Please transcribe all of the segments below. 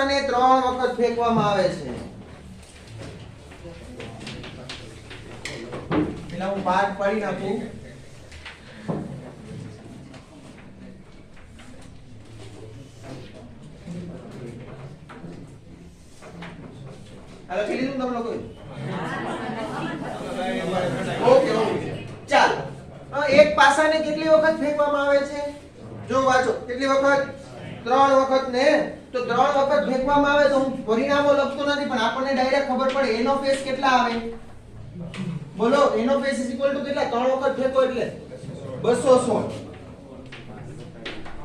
પાસાને 3 વખત ફેંકવામાં આવે છે. પેલા હું પાઠ પાડી નાખું. લખી લીધું તમે લોકો? ઓકે ઓકે ચાલ. એક પાસાને કેટલી વખત ફેંકવામાં આવે છે? જો વાંચો કેટલી વખત? 3 વખત ને. તો 3 વખત ફેંકવામાં આવે તો હું પરિણામો લખતો નથી પણ આપણને ડાયરેક્ટ ખબર પડે n ઓફ s કેટલા આવે. બોલો n ઓફ s કેટલા? 3 વખત ફેંકો એટલે 216.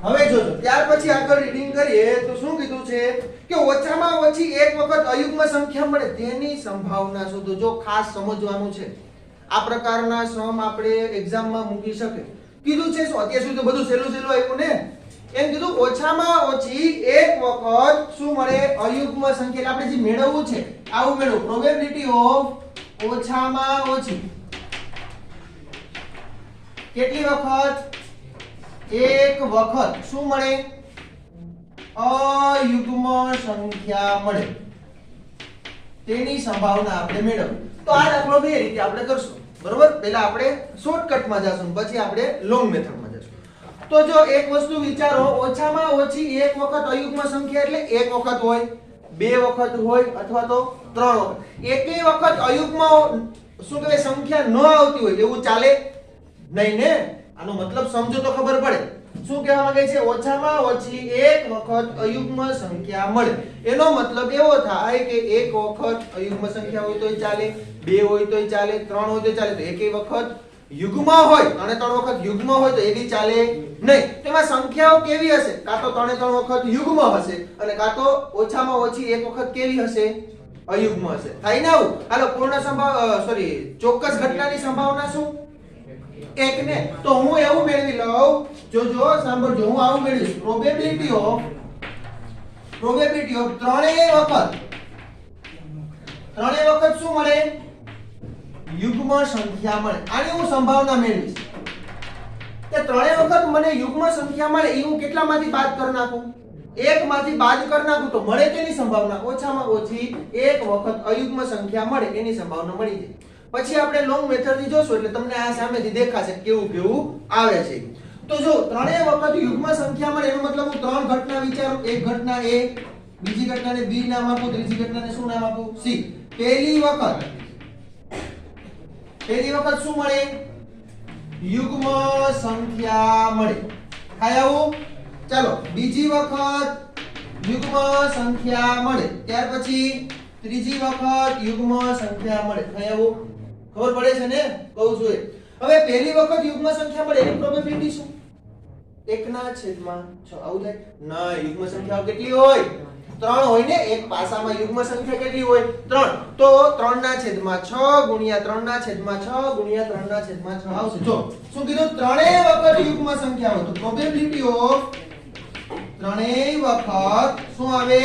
હવે જોજો ત્યાર પછી આગળ રીડિંગ કરીએ તો શું કીધું છે કે ઓછામાં ઓછી એક વખત અયુગ્મ સંખ્યા મળે તેની સંભાવના શોધો. જો ખાસ સમજવાનું છે આ પ્રકારના સમ આપણે એક્ઝામમાં મૂકી શકે. કીધું છે શું અત્યાર સુધી તો બધું સહેલું સહેલું આવ્યું ને. એમ કીધું ઓછામાં ઓછી એક વખત શું મળે? અયુગ્મ સંખ્યા. એટલે આપણે જે મેળવવું છે આવું મેળવો. પ્રોબેબિલિટી ઓફ ઓછામાં ઓછી કેટલી વખત? એક વખત શું મળે? અયુગ્મ સંખ્યા મળે તેની સંભાવના આપણે મેળવવી. તો આ દાખલો બે રીતે આપણે કરશું. બરોબર? પહેલા આપણે શોર્ટકટમાં જશું પછી આપણે લોંગ મેથડમાં જશું. તો જો એક વસ્તુ વિચારો, ઓછામાં ઓછી એક વખત અયુગ્મ સંખ્યા એટલે એક વખત હોય, બે વખત હોય અથવા તો 3 વખત. એકેય વખત અયુગ્મ શું કહેવાય સંખ્યા ન આવતી હોય એવું ચાલે નહીં ને. આનો મતલબ સમજો તો ખબર પડે. શું કહેવા માંગે છે? ઓછામાં ઓછી એક વખત અયુગ્મ સંખ્યા મળે. એનો મતલબ એવો થાય કે એક વખત અયુગ્મ સંખ્યા હોય તોય ચાલે, બે હોય તોય ચાલે, 3 હોય તોય ચાલે. તો એકેય વખત યુગ્મ હોય અને 3 વખત યુગ્મ હોય તો એ બી ચાલે નહીં. તો એમાં સંખ્યાઓ કેવી હશે? કાં તો 3 વખત યુગ્મ હશે અને કાં તો ઓછામાં ઓછી એક વખત કેવી હશે? અયુગ્મ હશે. થાય ને આવું? હાલો પૂર્ણ ચોક્કસ ઘટનાની સંભાવના શું? એક ને. તો હું એવું મેળવી લઉં. જો સાંભળજો, હું આવું મેળવીશ. પ્રોબેબિલિટી ઓફ ત્રણેય વખત શું મળે? યુગ્મ સંખ્યા મળે. આની હું સંભાવના મેળવીશ કે ત્રણેય વખત મને યુગ્મ સંખ્યા મળે. એ હું કેટલામાંથી બાદ કરી નાખું? એક માંથી બાદ કરી નાખું તો મળે તેની સંભાવના ઓછામાં ઓછી એક વખત અયુગ્મ સંખ્યા મળે એની સંભાવના મળી જાય. પછી આપણે લોંગ મેથડ થી જોશું એટલે તમને આ સામેથી દેખાશે કેવું આવે છે. તો જો ત્રણેય વખત યુગ્મ સંખ્યા મળે એનો મતલબ હું 3 ઘટના વિચારું. એક ઘટના A, બીજી ઘટનાને B નામ આપું, ત્રીજી ઘટનાને શું નામ આપું? C. પહેલી વખત શું મળે? યુગ્મ સંખ્યા મળે. થાય આવું? ચાલો બીજી વખત યુગ્મ સંખ્યા મળે. ત્યાર પછી ત્રીજી વખત યુગ્મ સંખ્યા મળે. થાય આવું? ખબર પડે છે ને? કહું છું એ. હવે પહેલી વખત યુગ્મ સંખ્યા મળે એની પ્રોબેબિલિટી શું? 1/6. આવું થાય? ના, યુગ્મ સંખ્યાઓ કેટલી હોય? 3 હોય ને. એક પાસામાં યુગ્મ સંખ્યા કેટલી હોય? 3. તો 3/6 ગુણ્યા 3/6 ગુણ્યા 3/6 આવશે. જો શું કીધું? ત્રણેય વખત યુગ્મ સંખ્યા હોય તો પ્રોબેબિલિટી ઓફ ત્રણેય વખત શું આવે?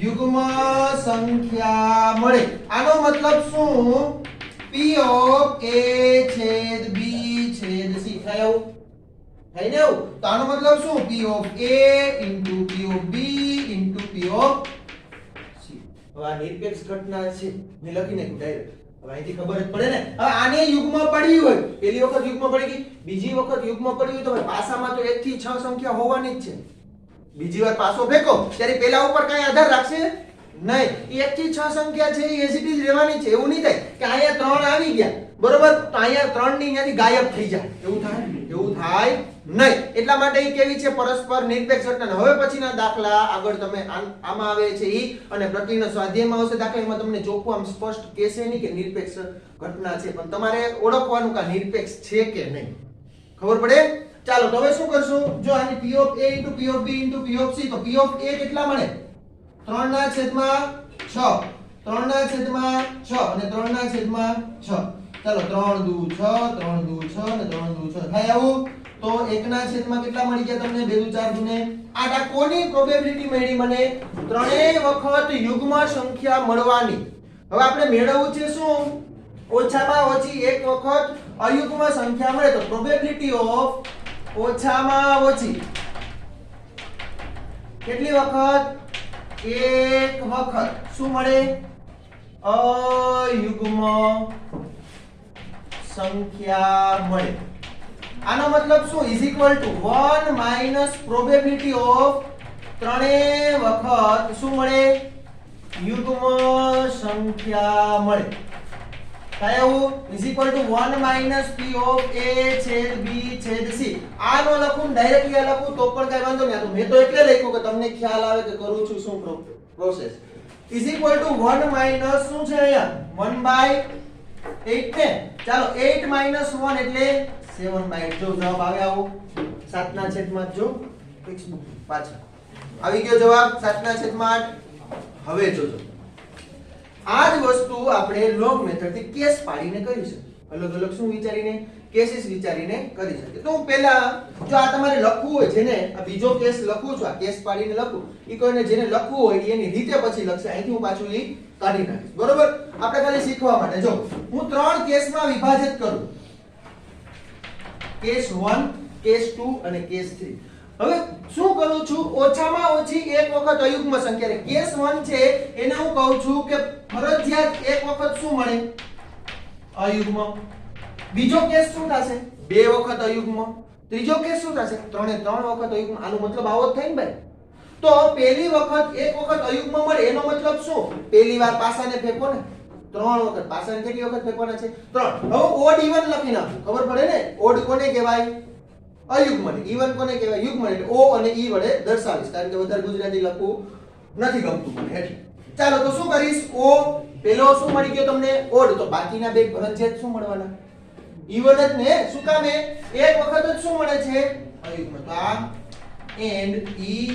યુગ્મ સંખ્યા મળે. આનો મતલબ શું? P of A છેદ B છેદ C. થાય આવું? થાય ને આવું? તો આનો મતલબ શું? P of A into P of B into P of C. હવે આ નિરપેક્ષ ઘટના છે મેં લખી નાખ્યું ડાયરેક્ટ. હવે અહીંથી ખબર જ પડે ને. હવે આને યુગ્મ પડી હોય, પહેલી વખત યુગ્મ પડી ગઈ, બીજી વખત યુગ્મ પડી હોય તો પાસામાં તો 1 થી 6 સંખ્યા હોવાની જ છે. બીજી વાર પાસો ફેંકો ત્યારે પેલા ઉપર કઈ આધાર રાખશે નહીં. 1 થી 6 સંખ્યા છે એ એસિટી રહેવાની છે. એવું નહીં થાય કે અહીંયા 3 આવી ગયા બરોબર તો અહીંયા 3 ની અહીંયાથી ગાયબ થઈ જાય. એવું થાય નહીં. એટલા માટે એ કેવી છે? પરસ્પર નિરપેક્ષ ઘટના. હવે પછીના દાખલા આગળ તમે આમાં આવે છે ઈ અને પ્રતિનો સ્વાધ્યાયમાં આવશે દાખલા. એમાં તમને ચોખ્ખું આમ સ્પષ્ટ કહેશે નહીં કે નિરપેક્ષ ઘટના છે પણ તમારે ઓળખવાનું કે નિરપેક્ષ છે કે નહીં. ખબર પડે? ચાલો તો હવે શું કરશું? જો આની P of A into P of B into P of C. તો P of A કેટલા મળે? 3/6 3/6 અને 3/6. ચાલો 3 દુ 6 3 દુ 6 અને 3 દુ 6 થાય આવું? તો 1/6 કેટલા મળી ગયા તમને? 2 દુ 4 દુ ને 8. આ કોની પ્રોબેબિલિટી મળી મને? ત્રણેય વખત યુગ્મ સંખ્યા મળવાની. હવે આપણે મેળવવું છે શું? ઓછામાં ઓછી એક વખત અયુગ્મ સંખ્યા મળે. તો પ્રોબેબિલિટી ઓફ ઓછામાં ઓછી કેટલી વખત? એક વખત શું મળે અયુગ્મ સંખ્યા મળે આનો મતલબ શું is equal to 1 minus probability of ત્રણેય વખત શું મળે યુગ્મ સંખ્યા મળે કયું is equal to 1 minus p of a છેદ b છેદ c આનો લખું ડાયરેક્ટલી આ લખું તો પણ કઈ વાંધો નહીં તો મેં તો એટલે લખ્યું કે તમને ખ્યાલ આવે કે કરું છું શું process is equal to 1 minus શું છે અહીંયા 1/8 ને ચાલો 8 માઈનસ 1 એટલે 7/8 જો જવાબ આવે આવો 7 ના છેદમાં જો ફિક્સ પાછા આવી ગયો જવાબ 7 ના છેદમાં 8 હવે જોજો આ જ વસ્તુ આપણે લોગ મેથડ થી કેસ પાડીને કરી શકીએ અલગ અલગ શું વિચારીને કેસીસ વિચારીને કરી શકીએ તો હું પહેલા જો આ તમારે લખવું હોય જેને આ બીજો કેસ લખું છું આ કેસ પાડીને લખું ઈ કોઈને જેને લખવું હોય એની રીતે પછી લખશે અહીંથી હું પાછું ઈ કાઢી નાખીશ બરોબર આપણે ખાલી શીખવા માટે જો હું ત્રણ કેસમાં વિભાજિત કરું કેસ 1 કેસ 2 અને કેસ 3 હવે શું કરું છું ઓછામાં ઓછી એક વખત અયુગ્મ સંખ્યા કેસ 1 છે એને હું કહું છું કે ફરજિયાત એક વખત શું મળે અયુગ્મ બીજો કેસ શું થશે બે વખત અયુગ્મ ત્રીજો કેસ શું થશે ત્રણે ત્રણ વખત અયુગ્મ આનો મતલબ આવો જ થાય ને ભાઈ તો પહેલી વખત એક વખત અયુગ્મ મળે એનો મતલબ શું પહેલી વાર પાસાને ફેંકો ને ત્રણ વખત પાસાને કેટલી વખત ફેંકવાના છે ત્રણ હવે ઓડ ઇવન લખી નાખું ખબર પડે ને ઓડ કોને કહેવાય અયુગ્મ ને ઇવન કોને કહેવાય યુગ્મ એટલે ઓ અને ઈ વડે દર્શાવીશ કારણ કે વધારે ગુજરાતી લખવું નથી ગમતું મને એટલે ચાલો તો શું કરીશ ઓ પેલો શું મળી ગયો તમને ઓડ તો બાકીના બે ફરજિયાત શું મળવાના ઇવન જ ને શું કામ એક વખત જ શું મળે છે અયુગ્મ તો આ એન્ડ ઈ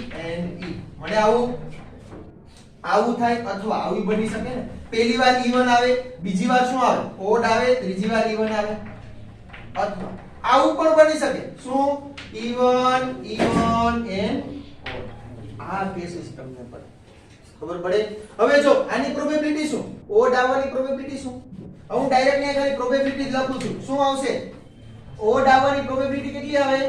મળે આવું થાય અથવા આવું બની શકે ને પહેલી વાર ઇવન આવે બીજી વાર શું આવે ઓડ આવે ત્રીજી વાર ઇવન આવે અથવા આવું પણ બની શકે શું ઇવન એન્ડ ઓડ આ કેસીસ તમને પડે ખબર પડે હવે જો આની પ્રોબેબિલિટી શું ઓડ આવવાની પ્રોબેબિલિટી શું હું ડાયરેક્ટ ને ખાલી પ્રોબેબિલિટી જ લખું છું શું આવશે ઓડ આવવાની પ્રોબેબિલિટી કેટલી આવે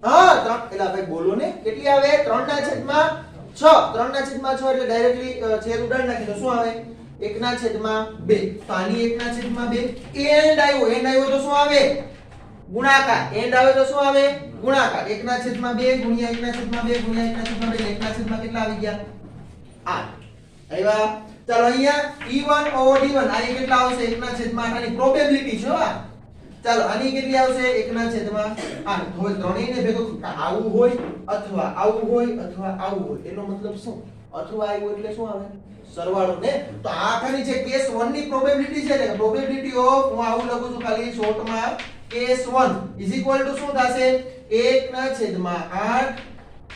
હા 3 એલા ભાઈ બોલો ને કેટલી આવે 3 ના છેદમાં 6 3 ના છેદમાં 6 એટલે ડાયરેક્ટલી છેદ ઉડાડી નાખી તો શું આવે 1 ના છેદમાં 2 તો આની 1 ના છેદમાં 2 એન્ડ આવ્યો તો શું આવે ગુણાકાર એન્ડ આવે તો શું આવે ગુણાકાર 1 ના છેદમાં 2 ગુણ્યા 1 ના છેદમાં 2 ગુણ્યા 1 ના છેદમાં 2 1 ના છેદમાં કેટલા આવી ગયા 8 આવ્યા ચાલો અહીંયા e1 ઓવર d1 આની કેટલા આવશે 1 ના છેદમાં 8 આની પ્રોબેબિલિટી છે હા ચાલો આની કેટલી આવશે 1 ના છેદમાં 8 હવે ત્રણેયને ભેગો આવું હોય અથવા આવું હોય અથવા આવું હોય એનો મતલબ શું અથવા આવ્યું એટલે શું આવે સરવાળો ને તો આ ખાલી છે કેસ 1 ની પ્રોબેબિલિટી છે એટલે પ્રોબેબિલિટી ઓફ હું આવું લખું છું ખાલી શોર્ટમાં કેસ 1 ઇઝ ઇક્વલ ટુ શું થશે 1 ના છેદમાં 8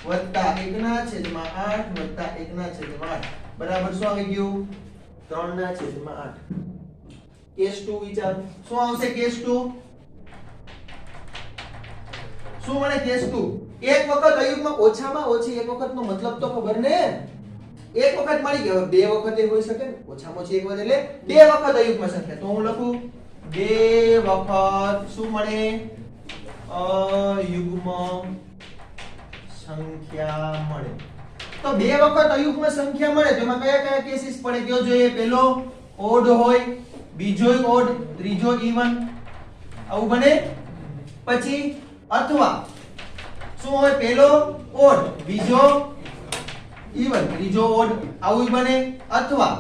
વત્તા 1 ના છેદમાં 8 વત્તા 1 ના છેદમાં 8 બરાબર શું આવી ગયું 3 ના છેદમાં 8 કેસ 2 વિચાર શું આવશે કેસ 2 શું મળે કેસ 2 એક વખત અયુગ્મ ઓછામાં ઓછી એક વખતનો મતલબ તો ખબર ને એક વખત મળી ગયો બે વખતે હોઈ શકે ને ઓછામાં ઓછી એક વખત એટલે બે વખત અયુગ્મ સંખ્યા તો હું લખું બે વખત શું મળે અયુગ્મ સંખ્યા મળે તો બે વખત અયુગ્મ સંખ્યા મળે તો એમાં કયા કયા કેસીસ પડે કયો જોઈએ પહેલો ઓડ હોય બીજો ઓડ ત્રીજો ઇવન આવું બને પછી અથવા શું હોય પહેલો ઓડ બીજો ઇવન ત્રીજો ઓડ આવું બને અથવા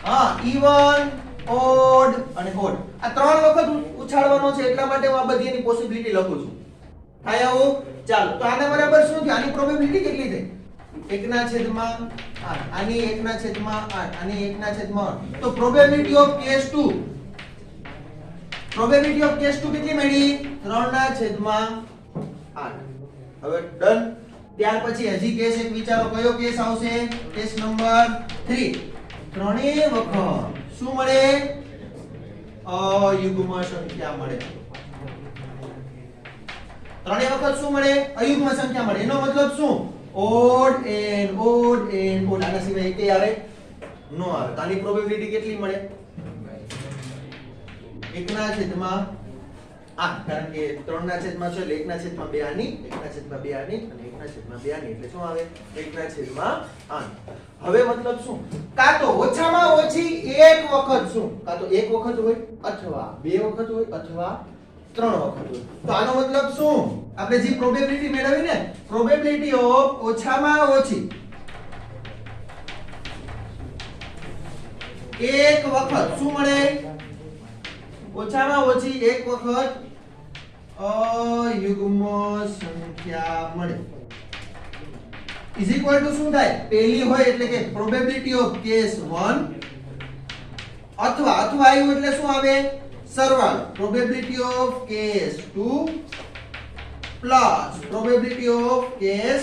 હા ઇવન ઓડ અને ઓડ આ ત્રણ વખત ઉછાળવાનો છે એટલા માટે હું આ બધી એની પોસિબિલિટી લખું છું થાય આવું ચાલો તો આના બરાબર શું છે આની પ્રોબેબિલિટી કેટલી થઈ 1 ના છેદમાં 8 આની 1 ના છેદમાં 8 આની 1 ના છેદમાં 8 તો પ્રોબેબિલિટી ઓફ કેસ 2 કેટલી મળી 3 ના છેદમાં 8 હવે ડન ત્યાર પછી હજી કેસ એક વિચારો કયો કેસ આવશે કેસ નંબર 3 ત્રણેય વખત શું મળે અયુગ્મ સંખ્યા મળે ત્રણેય વખત શું મળે અયુગ્મ સંખ્યા મળે એનો મતલબ શું ઓડ એન્ડ આના સિવાય એકે આવે નો આવે તો આની પ્રોબેબિલિટી કેટલી મળે 1 ના છેદમાં 8 કારણ કે 3 ના છેદમાં 6 એટલે 1 ના છેદમાં 2 આની 1 ના છેદમાં 2 આની અને 1 ના છેદમાં 2 આની એટલે શું આવે 1 ના છેદમાં 8. હવે મતલબ શું કાં તો ઓછામાં ઓછી એક વખત શું કાં તો એક વખત હોય અથવા બે વખત હોય અથવા ત્રણ વખત હોય. તો આનો મતલબ શું આપણે જે પ્રોબેબિલિટી મેળવી ને પ્રોબેબિલિટી ઓફ ઓછામાં ઓછી એક વખત શું મળે ઓછામાં ઓછી એક વખત અયુગ્મ સંખ્યા મળે ઇઝ ઇક્વલ ટુ શું થાય પહેલી હોય એટલે કે પ્રોબેબિલિટી ઓફ કેસ 1 અથવા આવ્યું એટલે શું આવે સરવાળો probability of case 2 plus probability of case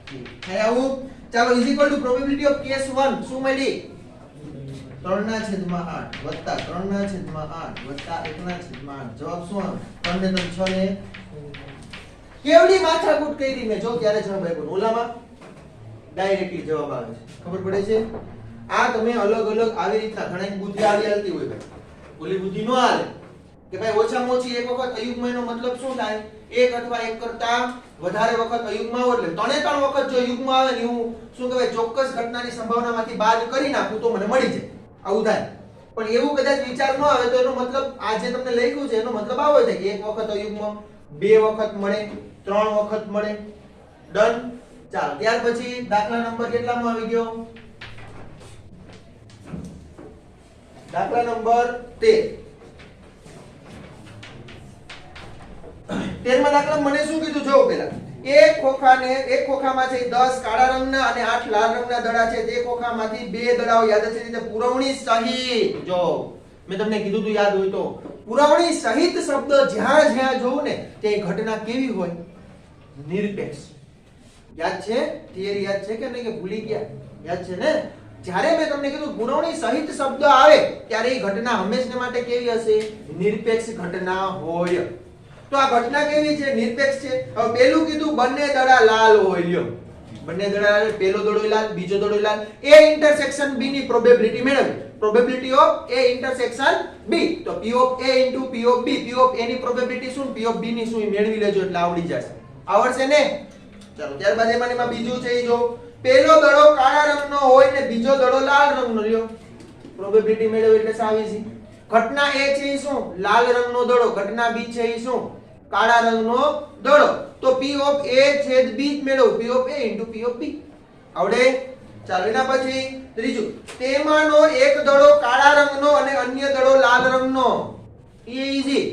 3 થાય આવું. ચાલો is equal to probability of case 1 શું મળી 3 ના છેદમાં 8 વત્તા 3 ના છેદમાં 8 વત્તા 1 ના છેદમાં 8 જવાબ શું આવે 3 ને 3 6 ને કેવડી માથાકૂટ કરી મેં જો ક્યારે જવાબ આપ્યો ઓલામાં ડાયરેક્ટલી જવાબ આવે છે ખબર પડે છે. આ તમે અલગ અલગ આવી રીતના ઘણી બુદ્ધિ આવી હાલતી હોય ભાઈ ઓલી બુદ્ધિ નો હાલે કે ભાઈ ઓછામાં ઓછી એક વખત અયુગ્મનો મતલબ શું થાય એક અથવા એક કરતા વધારે વખત અયુગ્મ આવે એટલે ત્રણ વખત જો યુગ્મ આવે ને હું શું કહેવાય ચોક્કસ ઘટનાની સંભાવનામાંથી બાદ કરી નાખું તો મને મળી જાય આવું થાય. પણ એવું કદાચ વિચાર ન આવે તો એનો મતલબ આ જે તમને લખ્યું છે એનો મતલબ આવો છે કે એક વખત અયુગ્મ બે વખત મળે ત્રણ વખત મળે ડન. ચાલો ત્યાર પછી દાખલા નંબર કેટલામાં આવી ગયો દાખલા નંબર 13 દાખલા મને શું કીધું જો પેલા એક ખોખામાં છે 10 કાળા રંગના અને 8 લાલ રંગના દડા છે તે ખોખામાંથી બે દડાઓ યાદચ્છિક રીતે પુરવણી સહિત જો મેં તમને કીધું તું યાદ હોય તો પુરવણી સહિત શબ્દ જ્યાં જ્યાં જોઉં ને તે ઘટના કેવી હોય નિરપેક્ષ. યાદ છે થિયરી યાદ છે કે નહીં કે ભૂલી ગયા યાદ છે ને જ્યારે મેં તમને કીધું પુરવણી સહિત શબ્દ આવે ત્યારે એ ઘટના હંમેશા માટે કેવી હશે નિરપેક્ષ ઘટના હોય. તો આ ઘટના કેવી છે નિરપેક્ષ છે. હવે પેલું કીધું બંને દડા લાલ હોય લ્યો બંને દડા લાલ પેલો દડો લાલ બીજો દડો લાલ એ ઇન્ટરસેક્શન બી ની પ્રોબેબિલિટી મેળવવી પ્રોબેબિલિટી ઓફ એ ઇન્ટરસેક્શન બી તો p of a * p of b p of a ની પ્રોબેબિલિટી શું p ઓફ b ની શું મેળવી લેજો એટલે આવડી જશે આવડશે ને. ચાલો ત્યારબાદ એમાં બીજું છે જો પેલો દડો કાળા રંગનો હોય ને બીજો દડો લાલ રંગનો લ્યો પ્રોબેબિલિટી મેળવી એટલે સાવી છે. ઘટના a છે એ શું લાલ રંગનો દડો ઘટના b છે એ શું કાળા રંગનો દડો તો p ઓફ a છેદ b મેળવો p of a * p of b આવડે. ચાલો એના પછી ત્રીજું તેમાંનો એક દડો કાળા રંગનો અને અન્ય દડો લાલ રંગનો એ ઈઝી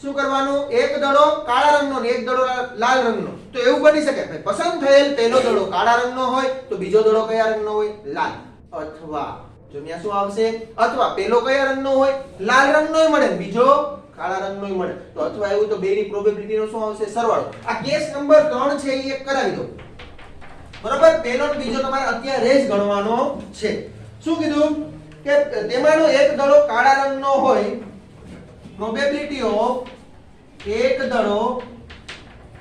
શું કરવાનું એક દડો કાળા રંગનો અને એક દડો લાલ રંગનો તો એવું બની શકે ભાઈ પસંદ થયેલ પહેલો દડો કાળા રંગનો હોય તો બીજો દડો કયા રંગનો હોય લાલ અથવા જો અહીંયા શું આવશે અથવા પહેલો કયા રંગનો હોય લાલ રંગનોય મળે બીજો કાળા રંગનોય મળે તો અથવા એવું તો બેની પ્રોબેબિલિટી નો શું આવશે સરવાળો. આ કેસ નંબર 3 છે એ એક કરાવી દો બરોબર. પહેલો ને બીજો તમારે અત્યારે જ ગણવાનો છે. શું કીધું કે તેમાંનો એક દડો કાળા રંગનો હોય પ્રોબેબિલિટી ઓફ એક દડો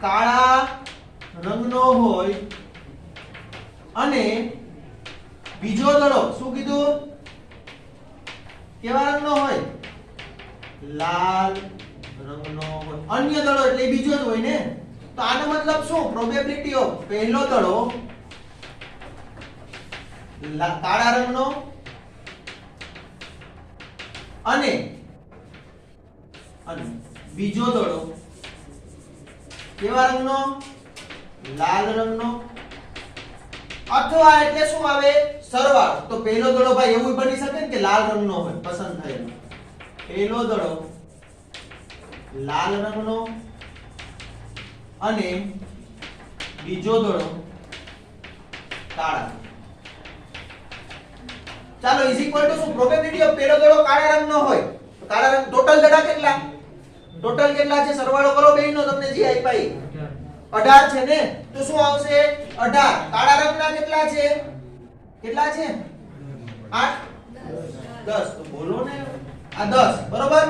કાળા રંગનો હોય અને બીજો દડો શું કીધું કેવા રંગનો હોય લાલ રંગનો હોય અન્ય દડો એટલે બીજો જ હોય ને તો આનો મતલબ શું પ્રોબેબિલિટી ઓફ પહેલો દડો કાળા રંગનો અને બીજો દડો કેવા રંગનો લાલ રંગનો અથવા એટલે શું આવે સરવાળો તો પહેલો દડો ભાઈ એવું બની શકે ને કે લાલ રંગનો હોય પસંદ થયેલો પહેલો દડો લાલ રંગનો અને બીજો દડો કાળા. ચાલો ઇઝ ઇક્વલ ટુ શું પ્રોબેબિલિટી ઓફ પહેલો દડો કાળા રંગનો હોય તો કાળા રંગ ટોટલ દડા કેટલા છે સરવાળો કરો બેયનો તમને જે આપ્યા 18 છે ને તો શું આવશે 18 કાળા રંગના કેટલા છે 8 10 તો બોલો ને આ 10 બરોબર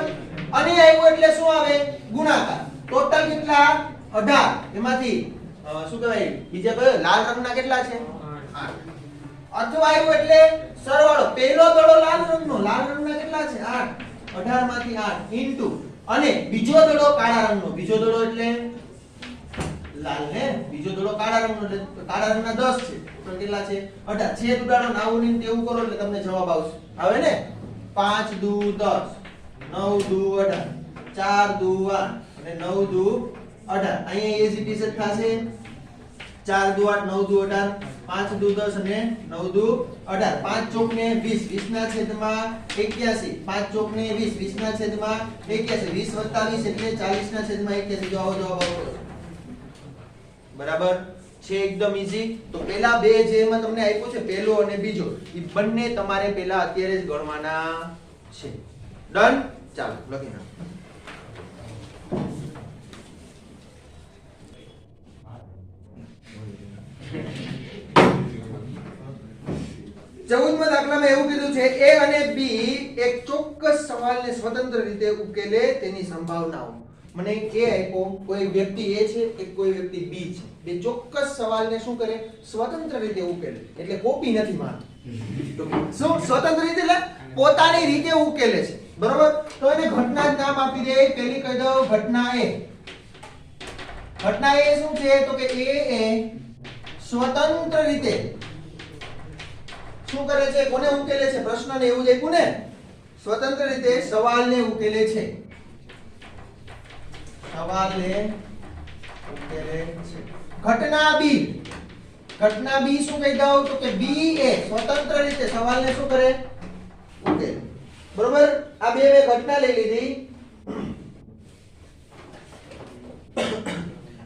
અને આવ્યું એટલે શું આવે ગુણાકાર ટોટલ કેટલા 18 એમાંથી શું કહેવાય બીજા કયો લાલ રંગના કેટલા છે 8 અથવા આવ્યું એટલે સરવાળો પહેલો દડો લાલ રંગના કેટલા છે 8 18 માંથી 8 ઇન્ટુ અને બીજો દડો કાળા રંગનો, બીજો દડો એટલે લાલ હે, બીજો દડો કાળા રંગનો એટલે કાળા રંગના 10 છે તો કેટલા છે 18. છેદ ઉડાડો નાવું ને તેવું કરો એટલે તમને જવાબ આવશે. આવે ને 5 દુ 10, 9 દુ 18, 4 દુ 8 અને 9 દુ 18. અહીંયા એઝ ઇટ ઇઝ થશે 4 દુ 8, 9 દુ 18, 5 દુ 10 અને 9 દુ 18. 5 ચોક ને 20, 20 ના છેદમાં 81. 5 ચોક ને 20, 20 ના છેદમાં 81. 20 વત્તા 20 એટલે 40 ના છેદમાં 81. જો આવો જવાબ આવશે. બરાબર છે, એકદમ ઈઝી. તો પેલા બે જે એમાં તમને આપ્યું છે પહેલો અને બીજો, એ બંને તમારે પેલા અત્યારે જ ગણવાના છે. ડન? ચાલો લખી નાખો. ચૌદમા દાખલામાં એવું કીધું છે a અને b એક ચોક્કસ સવાલને સ્વતંત્ર રીતે ઉકેલે તેની સંભાવનાઓ. મને a આપ્યો, કોઈ વ્યક્તિ a છે કે કોઈ વ્યક્તિ b છે, બે ચોક્કસ સવાલને શું કરે સ્વતંત્ર રીતે ઉકેલે, એટલે કોપી નથી મારતો. શું સ્વતંત્ર રીતે એટલે પોતાની રીતે ઉકેલે છે. બરોબર? તો એને ઘટના જ નામ આપી દે. પહેલી કહી દઉં ઘટના a. ઘટના a શું છે તો કે a એ સ્વતંત્ર રીતે શું કરે છે, કોને ઉકેલે છે, પ્રશ્નને એવું જ આપ્યું ને, સ્વતંત્ર રીતે સવાલને ઉકેલે છે. સવાલને ઉકેલે છે. ઘટના b, ઘટના b શું કહી દઉં તો કે b એ સ્વતંત્ર રીતે સવાલને શું કરે ઉકેલે. બરોબર? આ બે ઘટના લઈ લીધી.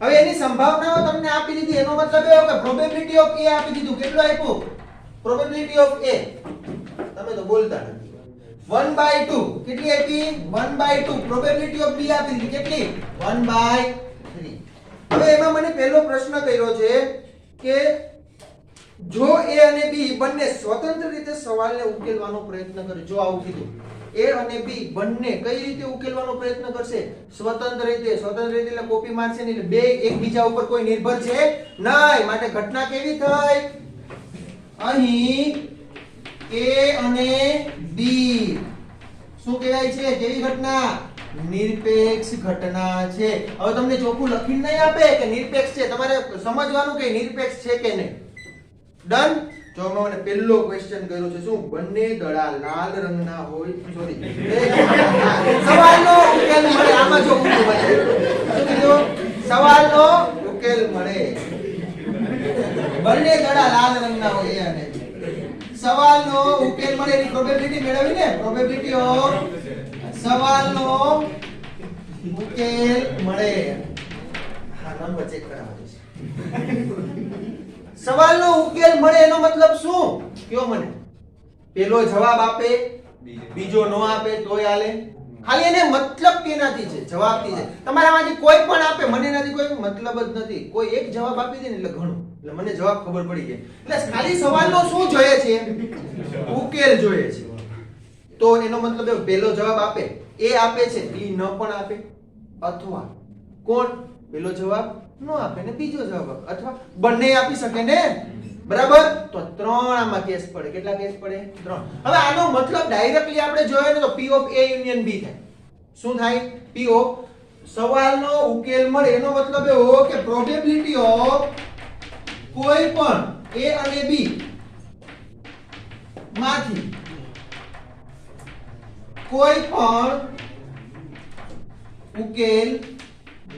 હવે એની સંભાવનાઓ તમને આપી દીધી, એનો મતલબ એવો કે પ્રોબેબિલિટી ઓફ a આપી દીધું. કેટલું આપ્યું? પ્રોબેબિલિટી ઓફ a તમે તો બોલતા નથી. 1/2 કેટલી આપી? 1/2. પ્રોબેબિલિટી ઓફ b આપી દીધી કેટલી? 1/3. હવે એમાં મને પહેલો પ્રશ્ન કર્યો છે કે જો a અને b બંને સ્વતંત્ર રીતે સવાલને ઉકેલવાનો પ્રયત્ન કરે, જો આવું કીધું a અને b બંને કઈ રીતે ઉકેલવાનો પ્રયત્ન કરશે? સ્વતંત્ર રીતે. સ્વતંત્ર રીતે એટલે કોપી મારશે નહીં, એટલે બે એકબીજા ઉપર કોઈ નિર્ભર છે નહીં. માટે ઘટના કેવી થઈ? અહીં a અને b શું કહેવાય છે? કેવી ઘટના? નિરપેક્ષ ઘટના છે. હવે તમને ચોખ્ખું લખીને નહીં આપે કે નિરપેક્ષ છે, તમારે સમજવાનું કે નિરપેક્ષ છે કે નહીં. ડન? જો મને પહેલો ક્વેશ્ચન કર્યો છે શું બંને દડા લાલ રંગના હોય, સોરી સવાલનો ઉકેલ મળે. આમાં જો ઊંધું બને શું કીધું? સવાલનો ઉકેલ મળે. બંને દડા લાલ રંગના હોય અને સવાલનો ઉકેલ મળે એની પ્રોબેબિલિટી મેળવી ને. પ્રોબેબિલિટી ઓફ સવાલનો ઉકેલ મળે. હા, નંબર ચેક કરાવવાનો છે. સવાલનો ઉકેલ મળે એનો મતલબ શું? કયો મને. પેલો જવાબ આપે, બીજો નો આપે તોય હાલે. ખાલી એને મતલબ કેનાથી છે? જવાબથી છે. તમારામાંથી કોઈ પણ આપે, મને એનાથી કોઈ મતલબ જ નથી. કોઈ એક જવાબ આપી દે ને એટલે ઘણું, એટલે મને જવાબ ખબર પડી જાય. એટલે ખાલી સવાલનો શું જોઈએ છે? ઉકેલ જોઈએ છે. તો એનો મતલબ એવો પહેલો જવાબ આપે, એ આપે છે, બી ન પણ આપે, અથવા કોણ પહેલો જવાબ નો આપે ને બીજો જવાબ આપે, અથવા બંને આપી શકે ને. બરાબર? તો ત્રણ આમાં કેસ પડે. કેટલા કેસ પડે? ત્રણ. હવે આનો મતલબ ડાયરેક્ટલી આપણે જોઈએ ને તો P of A union B થાય. શું થાય? P of સવાલનો ઉકેલ મળે એનો મતલબ એવો કે પ્રોબેબિલિટી ઓફ કોઈ પણ A અને B માંથી કોઈ પણ ઉકેલ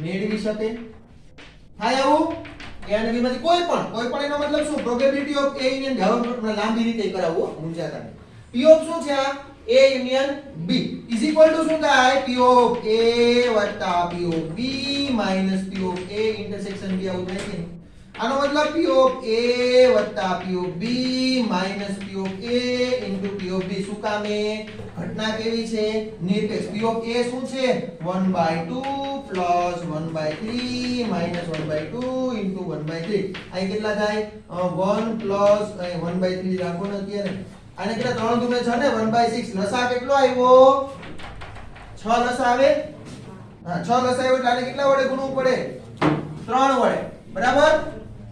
મેળવી શકે. થાય આવું? A અને B માંથી કોઈ પણ એનો મતલબ શું? Probability of A union B. હવે લાંબી રીતે કરાવું, મૂંઝાતા નહીં. P of શું છે? આ A union B is equal to શું થાય? P of A વત્તા P of B minus P of A intersection B. આવું થાય કે આનો મતલબ P of A વત્તા P of B minus P of A into P of B. શું કામે? ઘટના કેવી છે? નિરપેક્ષ. P of A શું છે? 1/2 પ્લસ 1/3 માઈનસ 1/2 ઇન્ટુ 1/3. આ કેટલા થાય? 1 પ્લસ 1/3 રાખો ને અત્યારે. આને કેટલા? 3 દુને 6 ને 1/6. લસા કેટલો આવ્યો? 6 લસા આવે. હા, 6 લસા આવ્યો એટલે આને કેટલા વડે ગુણવું પડે? 3 વડે. બરાબર?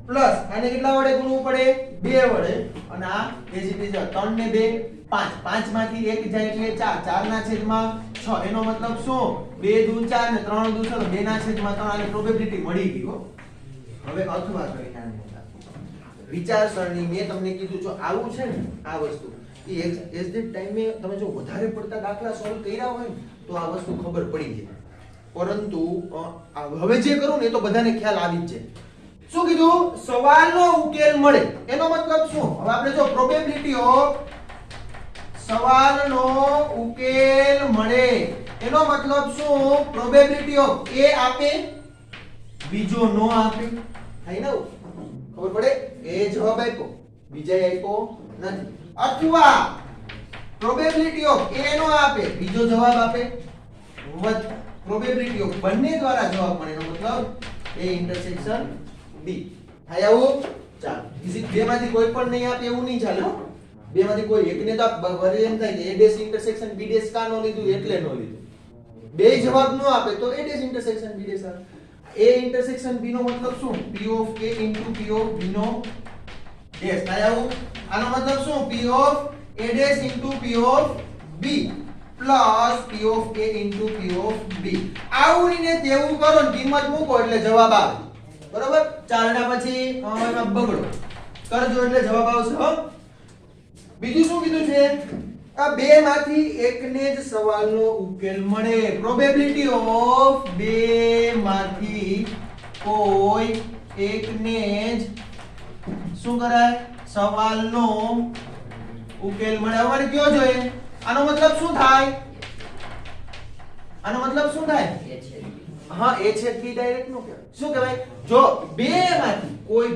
પ્લસ આને કેટલા વડે ગુણવું પડે? 2 વડે. અને આ એજી બીજા 3 ને 2 5 5 માંથી 1 જાય એટલે 4 4 ના છેદમાં 6 એનો મતલબ શું 2 દુ 4 ને 3 દુ 6 2 ના છેદમાં 3 આની પ્રોબેબિલિટી મળી ગઈ હો હવે અથવા કરીને આને વિચારસરણી મેં તમને કીધું જો આવું છે ને આ વસ્તુ એ એસ ધ ટાઈમે તમે જો વધારે પડતા દાખલા સોલ્વ કર્યા હોય ને તો આ વસ્તુ ખબર પડી જાય પરંતુ હવે જે કરું ને એ તો બધાને ખ્યાલ આવી જ જાય શું કીધું સવાલનો ઉકેલ મળે એનો મતલબ શું હવે આપણે જો પ્રોબેબિલિટી ઓફ સવાલનો ઉકેલ મળે એનો મતલબ શું પ્રોબેબિલિટી ઓફ એ આપે બીજો નો આપે થાય ને ખબર પડે એ જવાબ આપ્યો બીજા આપ્યો નથી અથવા પ્રોબેબિલિટી ઓફ એ નો આપે બીજો જવાબ આપે પ્રોબેબિલિટી ઓફ બંને દ્વારા જવાબ મળે એનો મતલબ એ ઇન્ટરસેક્શન બી થાય આવું ચાલો બે માંથી કોઈ પણ નહીં આપે એવું નહીં ચાલે બે માંથી કોઈ એકને તો વરે એમ થાય કે A dash intersection B dash કા નો લીધું એટલે નો લીધું બે જવાબ નો આપે તો A dash intersection B dash આવે a ઇન્ટરસેક્શન b નો મતલબ શું p of a into p of b નો ડેશ થાય આવું આનો મતલબ શું p of a dash into p of b plus p of a into p of b આવું ને તેવું કરો ને કિંમત મૂકો એટલે જવાબ આવે બરોબર ચાલના પછી એમાં બગડો કરજો એટલે જવાબ આવશે હો બીજું શું કીધું છે આ બે માંથી એકને જ સવાલનો ઉકેલ મળે પ્રોબેબિલિટી ઓફ બે માંથી કોઈ એકને જ શું કરાય સવાલનો ઉકેલ મળે અમારે કયો જોઈએ આનો મતલબ શું થાય હા એ છેદ બી ડાયરેક્ટ નો કહેવાય શું કહેવાય જો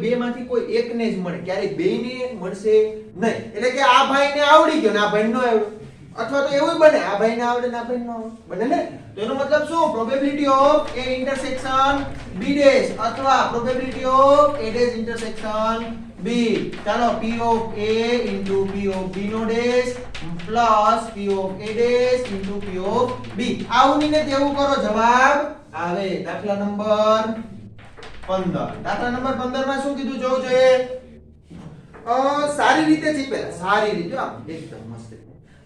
બે માંથી કોઈ એકને જ મળે ક્યારે બેયને મળશે નહીં એટલે કે આ ભાઈને આવડી ગયો ને આ ભાઈને ન આવડ્યો અથવા તો એવું બને આ ભાઈને આવડે ને આ ભાઈને ન આવડે બને ને તો એનો મતલબ શું probability of a intersection b dash અથવા probability of a dash intersection b ચાલો p of a into p of b નો dash plus p of a dash into p of b આવું ને તેવું કરો જવાબ આવે દાખલા નંબર 15 દાખલા નંબર 15 માં શું કીધું જોવું જોઈએ સારી રીતે ચીપેલા સારી રીતે એકદમ મસ્ત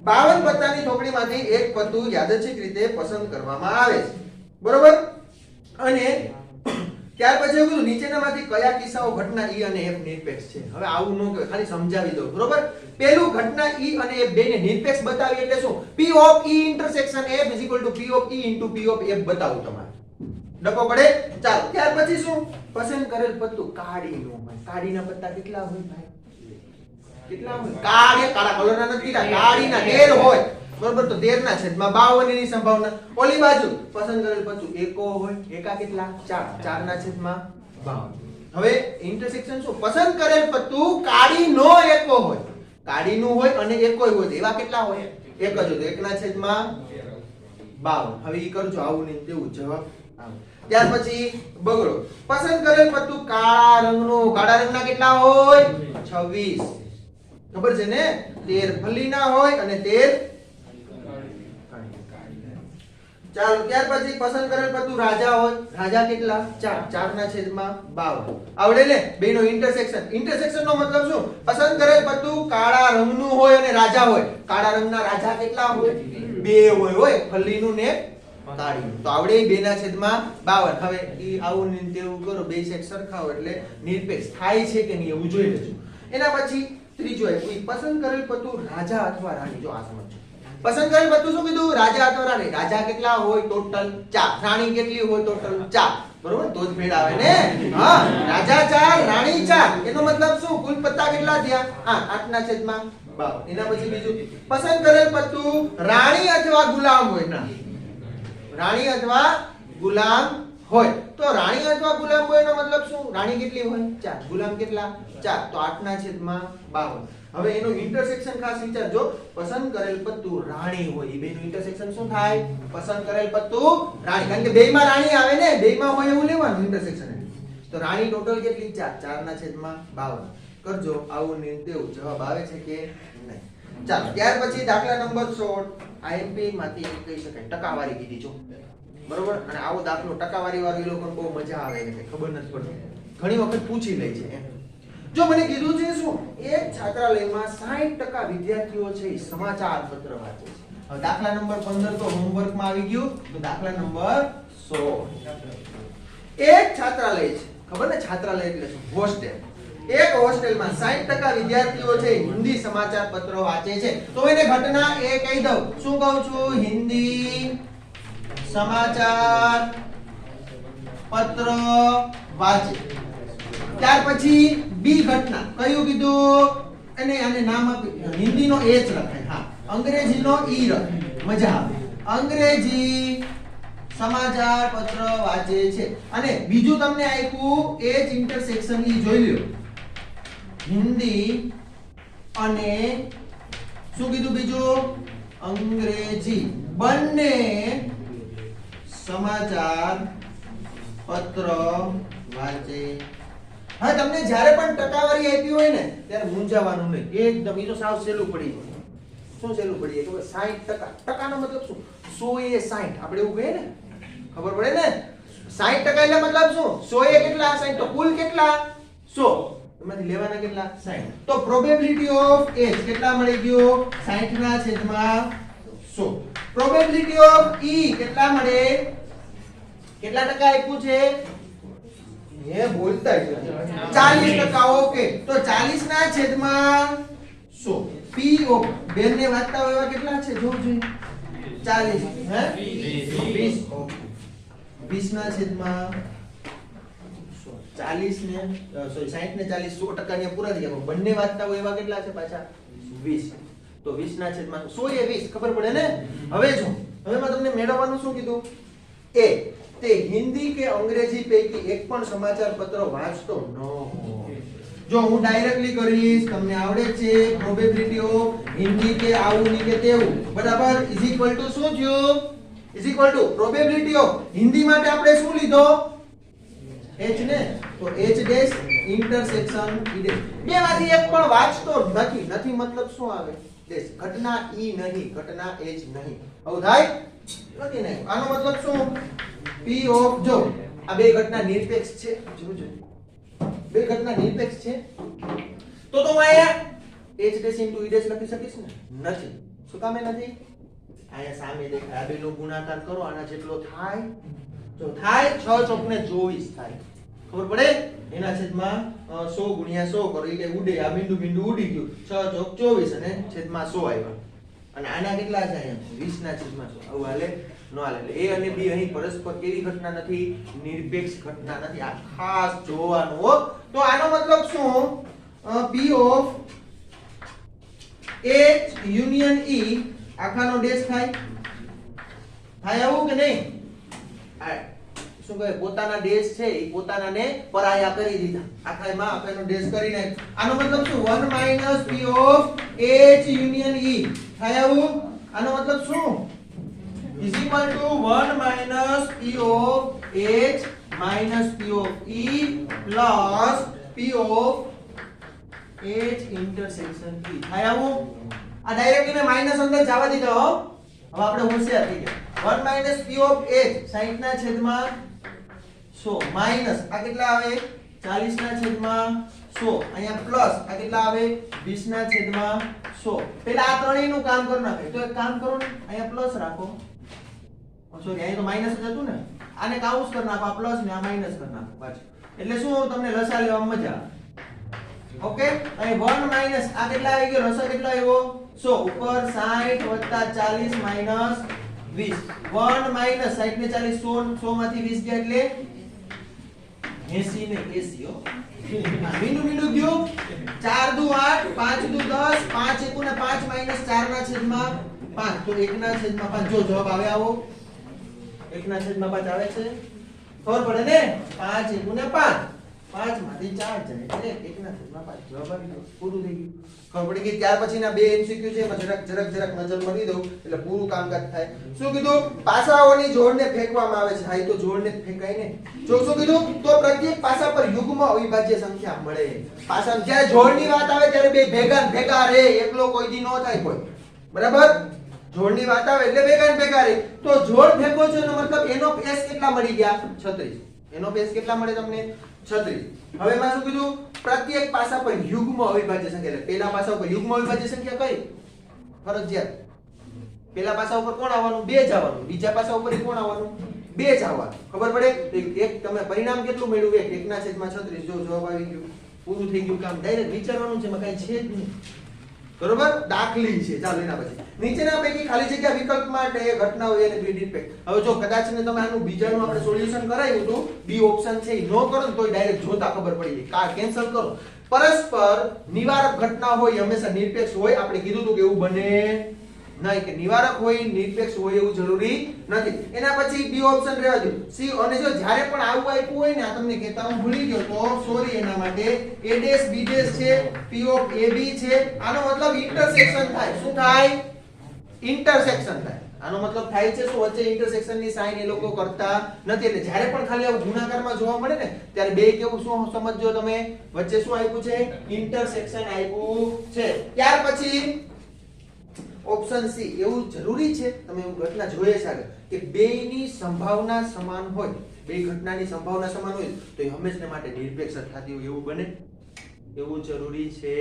52 પત્તાની થોકડીમાંથી એક પત્તું યાદચ્છિક રીતે પસંદ કરવામાં આવે છે બરોબર અને ત્યાર પછી એવું કીધું નીચેનામાંથી કયા કિસ્સાઓ ઘટના e અને f નિરપેક્ષ છે હવે આવું ન કહેવાય ખાલી સમજાવી દો બરોબર પહેલું ઘટના e અને f બેને નિરપેક્ષ બતાવી એટલે શું p of e intersection f is equal to p of e into p of f બતાવું તમારે ડકો પડે ચાલો ત્યાર પછી શું પસંદ કરેલ પત્તું કાળીનું હોય કાળીના પત્તા કેટલા હોય ભાઈ કેટલા હોય કાળા કલરના નથી કાળીના 13 હોય બરોબર તો 13 ના છેદમાં 52 ની સંભાવના ઓલી બાજુ પસંદ કરેલ પત્તું એકો હોય એકા કેટલા 4 4 ના છેદમાં 52 હવે ઇન્ટરસેક્શન શું પસંદ કરેલ પત્તું કાળીનો એકો હોય કાળીનું હોય અને એકોય હોય એવા કેટલા હોય એક જ હોય 1 ના છેદમાં 52 હવે ઈ કરજો આવું નહીં તેવું જવાબ આવે ત્યાર પછી બગડો પસંદ કરેલ પત્તું કાળા રંગના કેટલા હોય 26 ખબર છે ને 13 ફલીના હોય અને 13 ચાલો ત્યાર પછી પસંદ કરેલ પત્તું રાજા હોય રાજા કેટલા 4 4 ના છેદમાં 52 આવડે ને બેનો ઇન્ટરસેક્શન નો મતલબ શું પસંદ કરેલ પત્તું કાળા રંગનું હોય અને રાજા હોય કાળા રંગના રાજા કેટલા હોય બે હોય ફલીનું ને કાળીનું તો આવડે 2 ના છેદમાં 52 હવે ઈ આવું ને તેવું કરો બે સેટ સરખાવો એટલે નિરપેક્ષ થાય છે કે નહીં એવું જોઈ લેજો એના પછી ત્રીજો એ પસંદ કરેલ પત્તું રાજા અથવા રાણી જો આ સમજો પસંદ કરેલ પત્તું શું કીધું રાજા અથવા રાણી રાજા કેટલા હોય ટોટલ 4 રાણી કેટલી હોય ટોટલ 4 બરોબર તો જ ભેળ આવે ને હા રાજા 4 રાણી 4 એનો મતલબ શું કુલ પત્તા કેટલા થયા 8 ના છેદમાં 52 એના પછી બીજું પસંદ કરેલ પત્તું રાણી અથવા ગુલામ હોય ના રાણી અથવા ગુલામ હોય તો રાણી અથવા ગુલામ હોય એનો મતલબ શું રાણી કેટલી હોય 4 ગુલામ કેટલા 4 તો 8 ના છેદમાં 52 હવે એનું ઇન્ટરસેક્શન ખાસ વિચારજો પસંદ કરેલ પત્તું રાણી હોય એ બેનું ઇન્ટરસેક્શન શું થાય પસંદ કરેલ પત્તું રાણી કારણ કે બેયમાં રાણી આવે ને બેયમાં હોય એવું લેવાનું ઇન્ટરસેક્શન તો રાણી ટોટલ કેટલી 4 4 ના છેદમાં 52 કરજો આવું ને તેવું જવાબ આવે છે કે નહીં ચાલો ત્યાર પછી દાખલા નંબર 16 આઈએમપી માંથી કહી શકાય ટકાવારી કીધી છો બરોબર અને આવો દાખલો ટકાવારી વાળો એ લોકોને બહુ મજા આવે છે ખબર નથી પડતી ઘણી વખત પૂછી લે છે જો મને કીધું છે શું એક છાત્રાલયમાં 60% વિદ્યાર્થીઓ છે એ સમાચાર પત્ર વાંચે છે. હવે દાખલા નંબર 15 તો હોમવર્કમાં આવી ગયું. તો દાખલા નંબર 16 એક છાત્રાલય છે. ખબર ને છાત્રાલય એટલે શું? હોસ્ટેલ. એક હોસ્ટેલમાં 60% વિદ્યાર્થીઓ છે હિન્દી સમાચાર પત્રો વાંચે છે. તો એને ઘટના એ કહી દઉં. શું કહું છું? હિન્દી સમાચાર પત્ર વાંચે. ત્યાર પછી બી ઘટના કયું કીધું? અને આને નામ આપ્યું હિન્દીનો એચ લખાય. હા અંગ્રેજીનો ઈ લખાય. મજા આવે. અંગ્રેજી સમાચાર પત્ર વાંચે છે. અને બીજું તમને આપ્યું એચ ઇન્ટરસેક્શન ઈ જોઈ લ્યો. હિન્દી અને શું કીધું બીજું? અંગ્રેજી બંને સમાચાર પત્ર વાંચે. હા તમને જ્યારે પણ ટકાવારી આપી હોય ને ત્યારે મૂંઝાવાનું નહીં. એકદમ ઈ તો સાવ સહેલું પડી જાય. શું સહેલું પડી જાય? 60%. ટકાનો મતલબ શું? 100 એ 60. આપણે એવું કહીએ ને ખબર પડે ને 60% એટલે મતલબ શું? 100 એ કેટલા? 60. તો કુલ કેટલા? 100. એમાંથી લેવાના કેટલા? 60. તો પ્રોબેબિલિટી ઓફ એચ કેટલા મળી ગયો? 60/100. પ્રોબેબિલિટી ઓફ ઈ કેટલા મળે? કેટલા ટકા આપ્યું છે? એ બોલતા જ 40%. ઓકે તો 40/100. પી ઓફ બેને વાંચતા હોય એવા કેટલા છે? જોવું જોઈએ. 40 હે 20. ઓકે 20/100. 40 ને સોરી 60 ને 40 100% ને પૂરા થઈ ગયા. બંને વાંચતા હોય એવા કેટલા છે પાછા? 20. તો 20/100 100 એ 20. ખબર પડે ને? હવે જો હવે માં તમને મેળવવાનું શું કીધું? એ તે હિન્દી કે અંગ્રેજી પૈકી એક પણ સમાચાર પત્ર વાંચતો ન હોય. જો હું ડાયરેક્ટલી કરીશ તમને આવડે છે. પ્રોબેબિલિટી ઓફ હિન્દી કે આવું ની કે તેવું બરાબર ઇઝ ઇક્વલ ટુ શું થયું? Is equal to probability of Hindi માટે આપણે શું લીધો? h ને. તો h dash intersection e dash. બેમાંથી એક પણ વાંચતો નથી. નથી મતલબ શું આવે? ડેશ. ઘટના e નહીં, ઘટના h નહીં. આવું થાય નથી નહીં. આનો મતલબ શું? p ઓફ જો આ બે ઘટના નિરપેક્ષ છે. જોજો બે ઘટના નિરપેક્ષ છે. તો હું અહીંયા h dash into e dash લખી શકીશ ને? નથી. શું કામ નથી? અહીંયા સામે દેખાય આ બેનો ગુણાકાર કરો આના જેટલો થાય. જો થાય 6 ચોક ને 24 થાય. ખબર પડે? એના છેદમાં 100 ગુણ્યા 100 કરો એટલે ઉડે. આ બિંદુ ઉડી ગયું. 6 ચોક 24 અને છેદમાં 100 આવ્યા. અને આના કેટલા છે? અહીંયા 20/100. આવું હાલે નો હાલે. એટલે a અને b અહીં પરસ્પર કેવી ઘટના નથી? નિરપેક્ષ ઘટના નથી. આ ખાસ જોવાનું હો. તો આનો મતલબ શું? p of h union e આખાનો ડેશ થાય. થાય આવું કે નહીં? શું કહે? પોતાના ડેશ છે એ પોતાનાને પરાયા કરી દીધા. આખામાં આખાનો ડેશ કરી નાખ. આનો મતલબ શું? 1 - p of h union e થાય આવું. આનો મતલબ શું? is equal to 1 - p of h minus p of e plus p of h intersection e થાય આવું. આ ડાયરેક્ટલી મેં માઈનસ અંદર જવા દીધો. હવે આપણે હોશિયાર થઈ ગયા. 1 - p of h 60/100 માઈનસ આ કેટલા આવે? 40/100. અહીંયા પ્લસ આ કેટલા આવે? 20/100. પેલા આ ત્રણેયનું કામ કરી નાખે. તો એક કામ કરો ને અહીંયા પ્લસ રાખો. સોરી અહીં તો માઈનસ જ હતું ને. આને કાઉન્સ કરી નાખો. આ પ્લસ ને આ માઈનસ કરી નાખો પાછું. એટલે શું તમને લસા લેવામાં મજા આવે. ઓકે અહીં 1 માઈનસ આ કેટલા આવી ગયો? લસા કેટલો આવ્યો? 100 ઉપર 60 વત્તા 40 માઈનસ 20. 1 માઈનસ 60 ને 40 100 માંથી 20 ગયા એટલે 80 ને 80 હો. મીંડું મીંડું ગયું. 4 દુ 8 5 દુ 10 5 એકુ ને 5 માઈનસ 4/5. તો 1/5. જો જવાબ આવે આવો 1/5 આવે છે. ખબર પડે ને? 5 એકુ ને 5 5 માંથી 4 જાય એટલે 1/5 જવાબ આવી ગયો. પૂરું થઈ ગયું. ખબર પડી ગઈ. ત્યાર પછીના બે એમસીક્યુ છે એમાં જરાક નજર મારી દઉં એટલે પૂરું કામકાજ થાય. શું કીધું? પાસાઓની જોડને ફેંકવામાં આવે છે. હા ઈ તો જોડને ફેંકાય ને. જો શું કીધું? તો પ્રત્યેક પાસા પર યુગ્મ અવિભાજ્ય સંખ્યા મળે. પાસા જ્યારે જોડની વાત આવે ત્યારે બે ભેગા રહે. એકલો કોઈ દી નો થાય કોઈ. બરાબર? જોડની વાત આવે એટલે ભેગા રહે. તો જોડ ભેગો છે એનો મતલબ એનો પેસ કેટલા મળી ગયા? 36. એનો પેસ કેટલા મળે તમને? 36 હવે એમાં શું કીધું પ્રત્યેક પાસા પર યુગ્મ અવિભાજ્ય સંખ્યા એટલે પહેલા પાસા ઉપર યુગ્મ અવિભાજ્ય સંખ્યા કઈ ફરજિયાત પહેલા પાસા ઉપર કોણ આવવાનું 2 જ આવવાનું બીજા પાસા ઉપર કોણ આવવાનું 2 જ આવવાનું ખબર પડે એક તમે પરિણામ કેટલું મેળવ્યું 1/36 જો જવાબ આવી ગયો પૂરું થઈ ગયું કામ ડાયરેક્ટ વિચારવાનું છે એમાં કાઈ છે જ નહીં બરોબર દાખલી છે ચાલો એના પછી નીચેના પૈકી ખાલી જગ્યા વિકલ્પ માટે ઘટના હોય અને ગ્રીડ ઇફેક્ટ હવે જો કદાચ ને તમે આનું બીજાનું આપણે સોલ્યુશન કરાયું હતું બી ઓપ્શન છે ઈ નો કરો ને તોય ડાયરેક્ટ જોતા ખબર પડી જાય કા કેન્સલ કરો પરસ્પર નિવારક ઘટના હોય હંમેશા નિરપેક્ષ હોય આપણે કીધું હતું કે એવું બને નહીં કે નિવારક હોય નિરપેક્ષ હોય એવું જરૂરી નથી એના પછી બી ઓપ્શન રહેવા દો સી અને જો જ્યારે પણ આવું આપ્યું હોય ને આ તમને કહેતા હું ભૂલી ગયો તો સોરી એના માટે a ડેશ b ડેશ છે p ઓફ ab છે આનો મતલબ ઇન્ટરસેક્શન થાય શું થાય ઇન્ટરસેક્શન થાય આનો મતલબ થાય છે શું વચ્ચે ઇન્ટરસેક્શન ની સાઇન એ લોકો કરતા નથી એટલે જ્યારે પણ ખાલી આવું ગુણાકારમાં જોવા મળે ને ત્યારે બે કેવું શું સમજજો તમે વચ્ચે શું આપ્યું છે ઇન્ટરસેક્શન આપ્યું છે ત્યાર પછી ઓપ્શન સી એવું જરૂરી છે તમે એવું ઘટના જોઈએ છે કે બેયની સંભાવના સમાન હોય બે ઘટનાની સંભાવના સમાન હોય તો એ હંમેશા માટે નિરપેક્ષ થતી હોય એવું બને એવું જરૂરી છે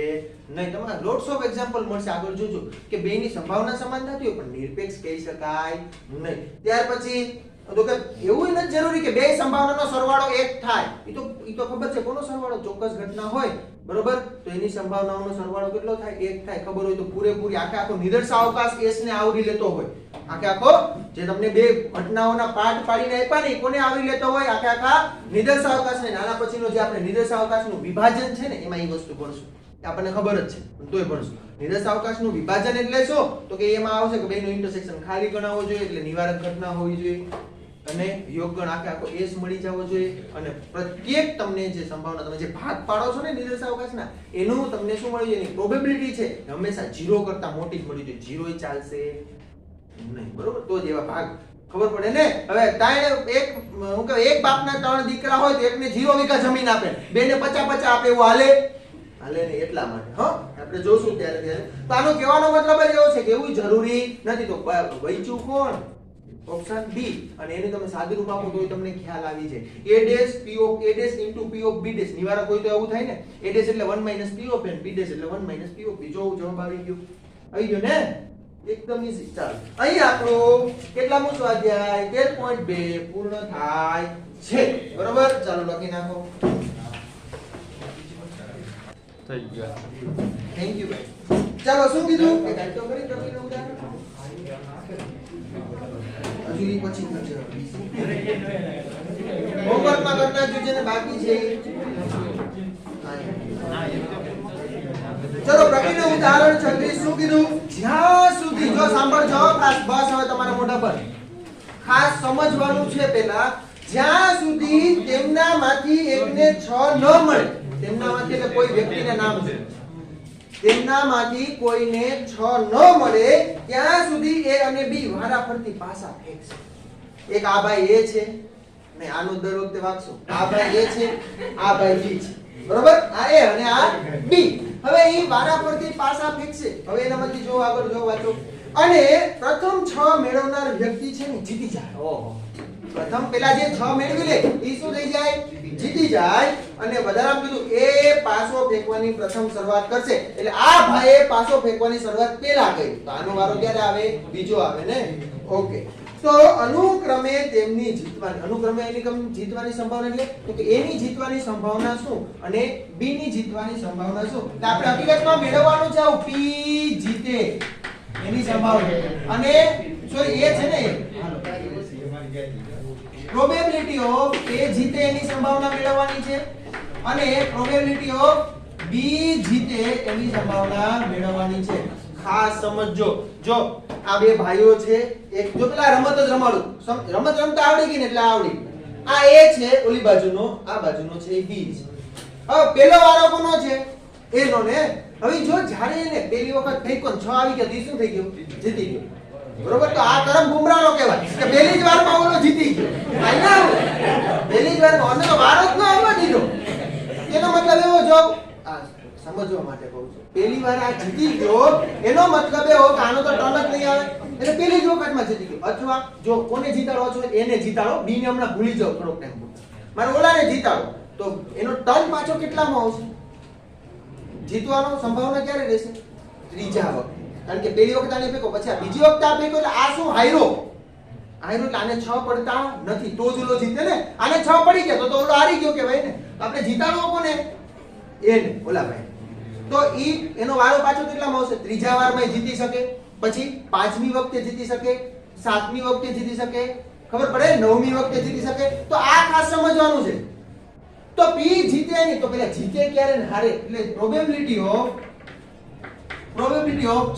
નહીં તમારે લોટ્સ ઓફ એક્ઝામ્પલ મળશે આગળ જોજો કે બેયની સંભાવના સમાન થતી હોય પણ નિરપેક્ષ કહી શકાય નહીં ત્યાર પછી તો કે એવું નથી જરૂરી કે બે સંભાવનાનો સરવાળો એક થાય ઈ તો ખબર છે કોનો સરવાળો ચોક્કસ ઘટના હોય બરોબર તો એની સંભાવનાઓનો સરવાળો કેટલો થાય એક થાય ખબર હોય તો પૂરેપૂરી આખો નિદર્શાવકાશ s ને આવરી લેતો હોય આખો જે તમને બે ઘટનાઓના પાર્ટ પાડીને આપ્યા ને કોને આવરી લેતો હોય આખા નિદર્શાવકાશને નાના પછીનો જે આપણે નિદર્શાવકાશનું વિભાજન છે ને એમાં એ વસ્તુ ભણશું આપણને ખબર જ છે તોય ભણશું નિદર્શાવકાશનું વિભાજન એટલે શું તો કે એમાં આવશે કે બેનો ઇન્ટરસેક્શન ખાલી ગણાવવો જોઈએ એટલે નિવારક ઘટના હોવી જોઈએ અને યોગગણ આખો s મળી જવો જોઈએ અને પ્રત્યેક તમને જે સંભાવના તમે જે ભાગ પાડો છો ને નિદર્શાવકાશના એનું તમને શું મળી જાય એની પ્રોબેબિલિટી છે હંમેશા 0 કરતા મોટી જ મળી જોઈએ 0 ય ચાલશે નહીં બરોબર તો જ એવા ભાગ ખબર પડે ને હવે એક બાપના 3 દીકરા હોય તો એકને 0 વીઘા જમીન આપે બેને 50-50 આપે એવું હાલે ને એટલા માટે આપણે જોશું ત્યારે તો આનો કહેવાનો મતલબ જ એવો છે કે એવું જરૂરી નથી તો વૈચું કોણ ઓપ્શન બી અને એને તમે સાદું રૂપ આપો તો તમને ખ્યાલ આવી જાય a dash p of a dash * p of b dash નિવારક હોય તો એવું થાય ને a ડેશ એટલે 1 - p of n b dash એટલે 1 - p ઓફ b જો જવાબ આવી ગયો ને એકદમ ઈઝી ચાલો અહીં આપણો કેટલામો સ્વાધ્યાય 13.2 પૂર્ણ થાય છે બરોબર ચાલો લખી નાખો થઈ ગયો થેન્ક યુ ભાઈ ચાલો શું કીધું કે કાઈ તો કરી ટોપીનું ઉદાહરણ હજુ પછી કરજો હોમવર્કમાં કરતા જો જેને બાકી છે ચલો પ્રતિનું ઉદાહરણ 36 શું કીધું જ્યાં સુધી જો સાંભળજો ખાસ બસ હવે તમારા મોઢા પર ખાસ સમજવાનું છે પહેલા જ્યાં સુધી તેમનામાંથી એકને 6 ન મળે તેમનામાંથી એટલે કોઈ વ્યક્તિના નામ છે તેમનામાંથી કોઈને 6 ન મળે ત્યાં સુધી a અને b વારાફરતી પાસા ફેંકશે એક આ ભાઈ a છે ને આનો દર વખતે વાગશો આ ભાઈ a છે આ ભાઈ b છે બરોબર આ a અને આ b હવે ઈ વારાફરતી પાસા ફેંકશે હવે એનામાંથી જો આગળ જો વાંચો અને પ્રથમ 6 મેળવનાર વ્યક્તિ છે ને જીતી જાય ઓહો પ્રથમ પેલા જે 6 મેળવી લે ઈ શું થઈ જાય જીતી જાય અને વધારામાં કીધું એ પાસો ફેંકવાની પ્રથમ શરૂઆત કરશે એટલે આ ભાઈએ પાસો ફેંકવાની શરૂઆત પહેલા કરી તો આનો વારો ક્યારે આવે બીજો આવે ને ઓકે તો અનુક્રમે તેમની જીતવાની સંભાવના એટલે તો કે a ની જીતવાની સંભાવના શું અને b ની જીતવાની સંભાવના શું તો આપણે હકીકતમાં મેળવવાનું છે આવું p જીતે એની સંભાવના અને સોરી a છે ને હાલો પ્રોબેબિલિટી ઓફ a જીતે એની સંભાવના મેળવવાની છે અને પ્રોબેબિલિટી ઓફ b જીતે એની સંભાવના મેળવવાની છે ખાસ સમજજો જો આ બે ભાઈઓ છે એક જો પેલા રમત જ રમાડું રમત રમતા આવડી ગઈ ને એટલે આવડી આ a છે ઓલી બાજુનો આ બાજુનો છે b છે હવે પેલો વારો કોનો છે એનો ને હવે જો જ્યારે એને પહેલી વખત ફેંકો 6 આવી ગયા તો શું થઈ ગયું જીતી ગયો બરોબર તો આ કરમ ગુમરાનો કહેવાય કે પહેલી જ વારમાં ઓલો જીતી ગયો આયા પહેલી જ વારમાં ઓને તો વારો જ ન આવવા દીધો એનો મતલબ એવો જો આ સમજવા માટે કહું છું પહેલી વાર આ જીતી ગયો એનો મતલબ એવો કે આનો તો ટર્ન જ નહીં આવે એટલે પહેલી જ વખતમાં જીતી ગયો અથવા જો કોને જીતાડો છો એને જીતાડો બી ને હમણાં ભૂલી જાવ થોડોક ટાઈમ મારે ઓલાને જીતાડો તો એનો ટર્ન પાછો કેટલામાં આવશે? જીતવાનો સંભાવના ક્યારે રહેશે? ત્રીજા વખતે. કારણ કે પહેલી વખત આને ફેંકો, પછી આ બીજી વખત આ ફેંકો, એટલે આ શું હાયરો એટલે આને 6 પડતા નથી તો જ ઓલો જીતે ને. આને 6 પડી ગયા તો ઓલો હારી ગયો કહેવાય ને. આપણે જીતાડવો કોને? એને, ઓલા ભાઈ. તો એનો વારો પાછો કેટલામાં આવશે? ત્રીજા વારમાં જીતી શકે, પછી પાંચમી વખતે જીતી શકે, સાતમી વખતે જીતી શકે, ખબર પડે, નવમી વખતે જીતી શકે. તો આ ખાસ સમજવાનું છે. તો P જીતે નહીં તો પેલા જીતે ક્યારે ને હારે, એટલે પ્રોબેબિલિટી ઓફ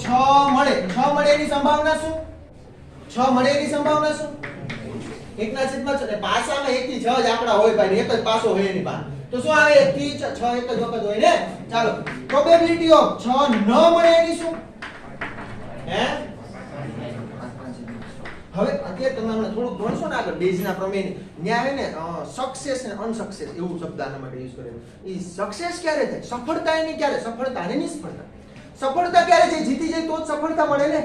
6 મળે. 6 મળે એની સંભાવના શું? 6 મળે એની સંભાવના શું? 1/6 અને પાસામાં 1 થી 6 જ આંકડા હોય ભાઈ, એક જ પાસો હોય એની પાસે. તો શું આવે? 1 થી 6 એક જ વખત હોય ને. ચાલો, પ્રોબેબિલિટી ઓફ 6 ન મળે એની શું? હે? હવે અત્યારે તમે હમણાં થોડુંક ભણશો ને આગળ બેઝના પ્રમેય ન્યા આવે ને સક્સેસ અને અનસક્સેસ એવું શબ્દ આના માટે યુઝ કરેલો. ઈ સક્સેસ ક્યારે થાય? સફળતા એની ક્યારે? સફળતા અને નિષ્ફળતા. સફળતા ક્યારે છે? જીતી જાય તો જ સફળતા મળે ને.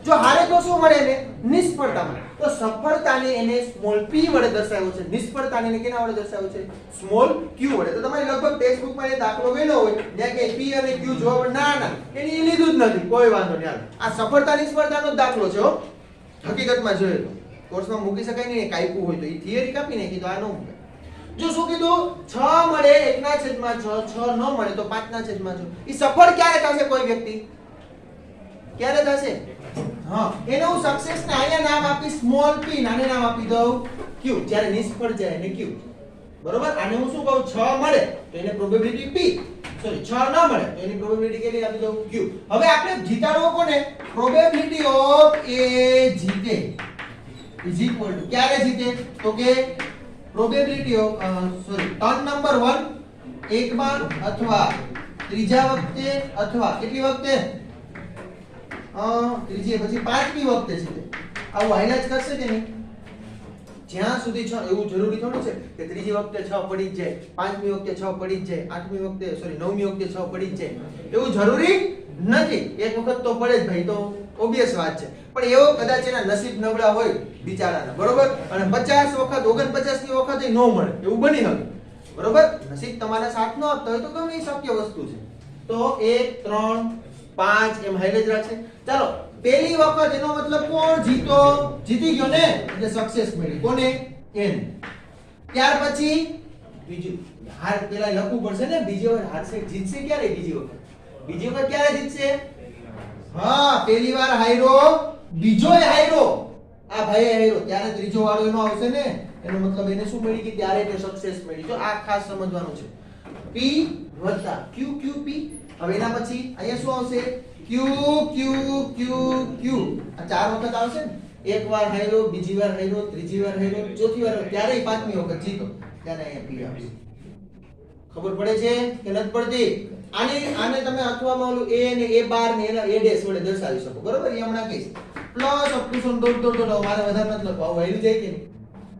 જો હારે તો શું મળે ને? નિષ્ફળતા મળે. તો સફળતાને એને સ્મોલ p વડે દર્શાવ્યો છે, નિષ્ફળતાને એને કેના વડે દર્શાવ્યો છે? સ્મોલ q વડે. તો તમારે લગભગ ટેક્સ્ટબુકમાં એ દાખલો ગયેલો હોય જ્યાં કે p અને q જોવા ના એની લીધું જ નથી, કોઈ વાંધો નહીં. આ સફળતા નિષ્ફળતાનો જ દાખલો છે હો. હકીકતમાં જોઈએ તો કોર્સમાં મૂકી શકાય નહીં, કાપ્યું હોય તો એ થિયરી કાપી નાખી તો આ ન મૂકે. જો શું કીધું? 6 મળે 1/6, 6 ન મળે તો 5/6. ઈ સફળ ક્યારે થશે કોઈ વ્યક્તિ? ક્યારે થશે? હા, એને હું સક્સેસ ને અહીંયા નામ આપી સ્મોલ p, નાને નામ આપી દઉં q. જ્યારે નિષ્ફળ જાય એને q. બરોબર? આને હું શું કહું? 6 મળે તો એને પ્રોબેબિલિટી p, સોરી 6 ન મળે તો એની પ્રોબેબિલિટી કેટલી આપી દઉં? q. હવે આપણે જીતાડવો કોને? પ્રોબેબિલિટી ઓફ a જીતે ઇઝ ઇક્વલ ટુ ક્યારે જીતે? તો કે પ્રોબેબિલિટી ઓફ ટર્ન નંબર 1 એકમાં અથવા ત્રીજા વખતે અથવા કેટલી વખતે? ત્રીજી પછી પાંચમી વખતે જીતે. આવું હાઈલાઇટ કરશે કે નહીં? જ્યાં સુધી 6 એવું જરૂરી થોડું છે કે ત્રીજી વખતે 6 પડી જ જાય, પાંચમી વખતે 6 પડી જ જાય, આઠમી વખતે નવમી વખતે 6 પડી જ જાય. એવું જરૂરી નથી. એક વખત તો પડે જ ભાઈ, તો ઓબિયસ વાત છે. પણ એવો કદાચ એના નસીબ નબળા હોય બિચારાના, બરોબર, અને 50 વખત 49મી વખતે ન મળે એવું બની શકે, બરોબર. નસીબ તમારા સાથ ન આપતા હોય તો ગમે એ શક્ય વસ્તુ છે. તો 1 3 5 એમ હાઈલાઇટ રાખશે. ચાલો, પહેલી વખત એનો મતલબ કોણ જીતી ગયો ને, એટલે સક્સેસ મળી કોને? એને. ત્યાર પછી બીજું હાર પેલા લખવું પડશે ને, બીજી વખત હારશે, જીતશે ક્યારે? બીજી વખત ક્યારે જીતશે? હા, પહેલી વાર હાર્યો, બીજોય હાર્યો, આ ભાઈએ હાર્યો, ત્યારે ત્રીજો વાળો એનો આવશે ને. એનો મતલબ એને શું મળી? કે ત્યારે એને સક્સેસ મળી. તો આ ખાસ સમજવાનું છે. p વત્તા q q p. હવે એના પછી અહીંયા શું આવશે? q q q q. આ ચાર વખત આવશે ને. એક વાર હાર્યો, બીજી વાર હાર્યો, ત્રીજી વાર હાર્યો, ચોથી વાર, ત્યારે પાંચમી વખત જીતો, ત્યારે અહીંયા p આવશે. ખબર પડે છે કે નથી પડતી? આને તમે અથવામાં ઓલું a ને a બાર ને એના a ડેશ વડે દર્શાવી શકો, બરોબર? એ હમણાં કહીશ. પ્લસ ઓપ્શન દોડ મારે વધારે મતલબ આવું વાયલું જાય કે નહીં?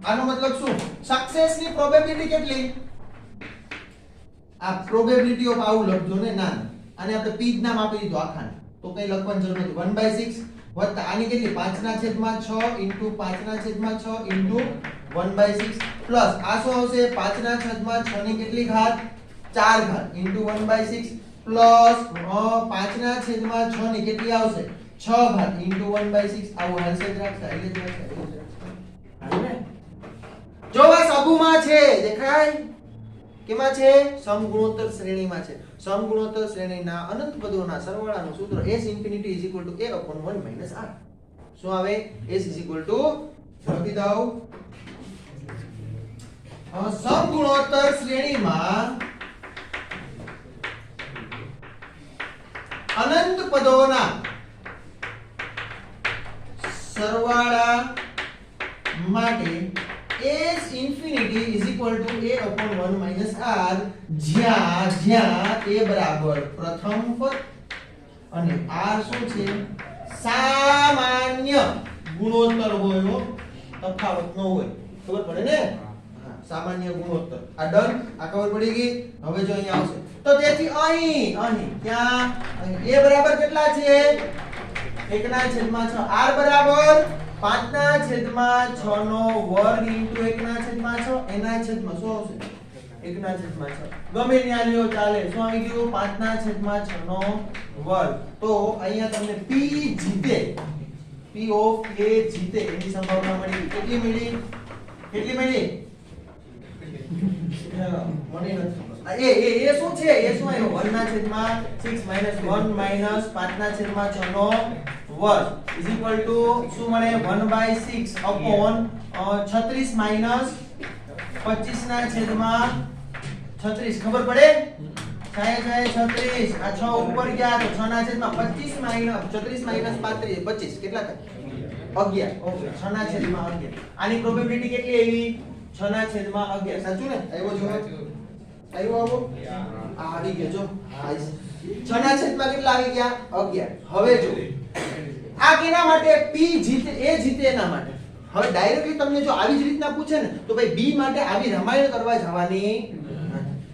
આનો મતલબ શું? સક્સેસ ની પ્રોબેબિલિટી કેટલી? આ પ્રોબેબિલિટી ઓફ આવું લખજો ને, ના આને આપણે p જ નામ આપી દીધું આખાને, તો કઈ લખવાની જરૂર નથી. 1/6 વત્તા આની કેટલી? 5/6 ઇન્ટુ 5/6 ઇન્ટુ 1/6 પ્લસ આ શું આવશે? 5/6 ની કેટલી ઘાત? 4 ઘાત ઇન્ટુ 1/6 પ્લસ 5/6 ની કેટલી આવશે? 6 ઘાત ઇન્ટુ 1/6. આવું હાલશે જ રાખશે, એટલે જ રાખશે. જો આ સબુમાં છે, દેખાય કેમાં છે? સમગુણોત્તર શ્રેણીમાં છે. સમગુણોત્તર શ્રેણીના અનંત પદોના સરવાળાનું સૂત્ર s ઇન્ફિનિટી = a/1 - r. શું આવે? s = લખી દઉં, સમગુણોત્તર શ્રેણીમાં અનંત પદોના સરવાળા માટે s ઇન્ફિનિટી = a/1 - r, જ્યાં a બરાબર પ્રથમ પદ અને r શું છે? સામાન્ય ગુણોત્તર હોય, તફાવત ન હોય. ખબર પડે ને? હા, સામાન્ય ગુણોત્તર. આ ડન, આ ખબર પડી ગઈ. હવે જો અહીંયા આવશે તો તેથી અહીં ક્યાં? અહીં a બરાબર કેટલા છે? 1/6. r બરાબર 5/6 નો વર્ગ ઇન્ટુ 1/6 એના છેદમાં શું આવશે? 1/6 ગમે ત્યાં લ્યો ચાલે. શું આવી ગયું? 5/6 નો વર્ગ. તો અહીંયા તમને p જીતે, p ઓફ a જીતે એની સંભાવના મળી. કેટલી મળી? કેટલી મળી? મળી નથી. એ શું છે? એ શું આવ્યો? 1/6 -1 5/6 નો વર્ગ ઇઝ ઇક્વલ ટુ શું મળે? 1/6 અપોન 36 માઈનસ 25/36. ખબર પડે? થાય 36. આ 6 ઉપર ગયા તો 6/25 માઈનસ 36 માઈનસ 25 કેટલા થાય? 11. ઓકે 6/11. આની પ્રોબેબિલિટી કેટલી આવી? 6/11. સાચું ને? આવ્યો જો? આવ્યો આવો? આ આવી ગયો જો. 6/કેટલા આવી ગયા? 11. હવે જો આ કેના માટે? p જીતે, a જીતે એના માટે. હવે ડાયરેક્ટલી તમને જો આવી જ રીતના પૂછે ને તો ભાઈ b માટે આવી રમાયણ કરવા જવાની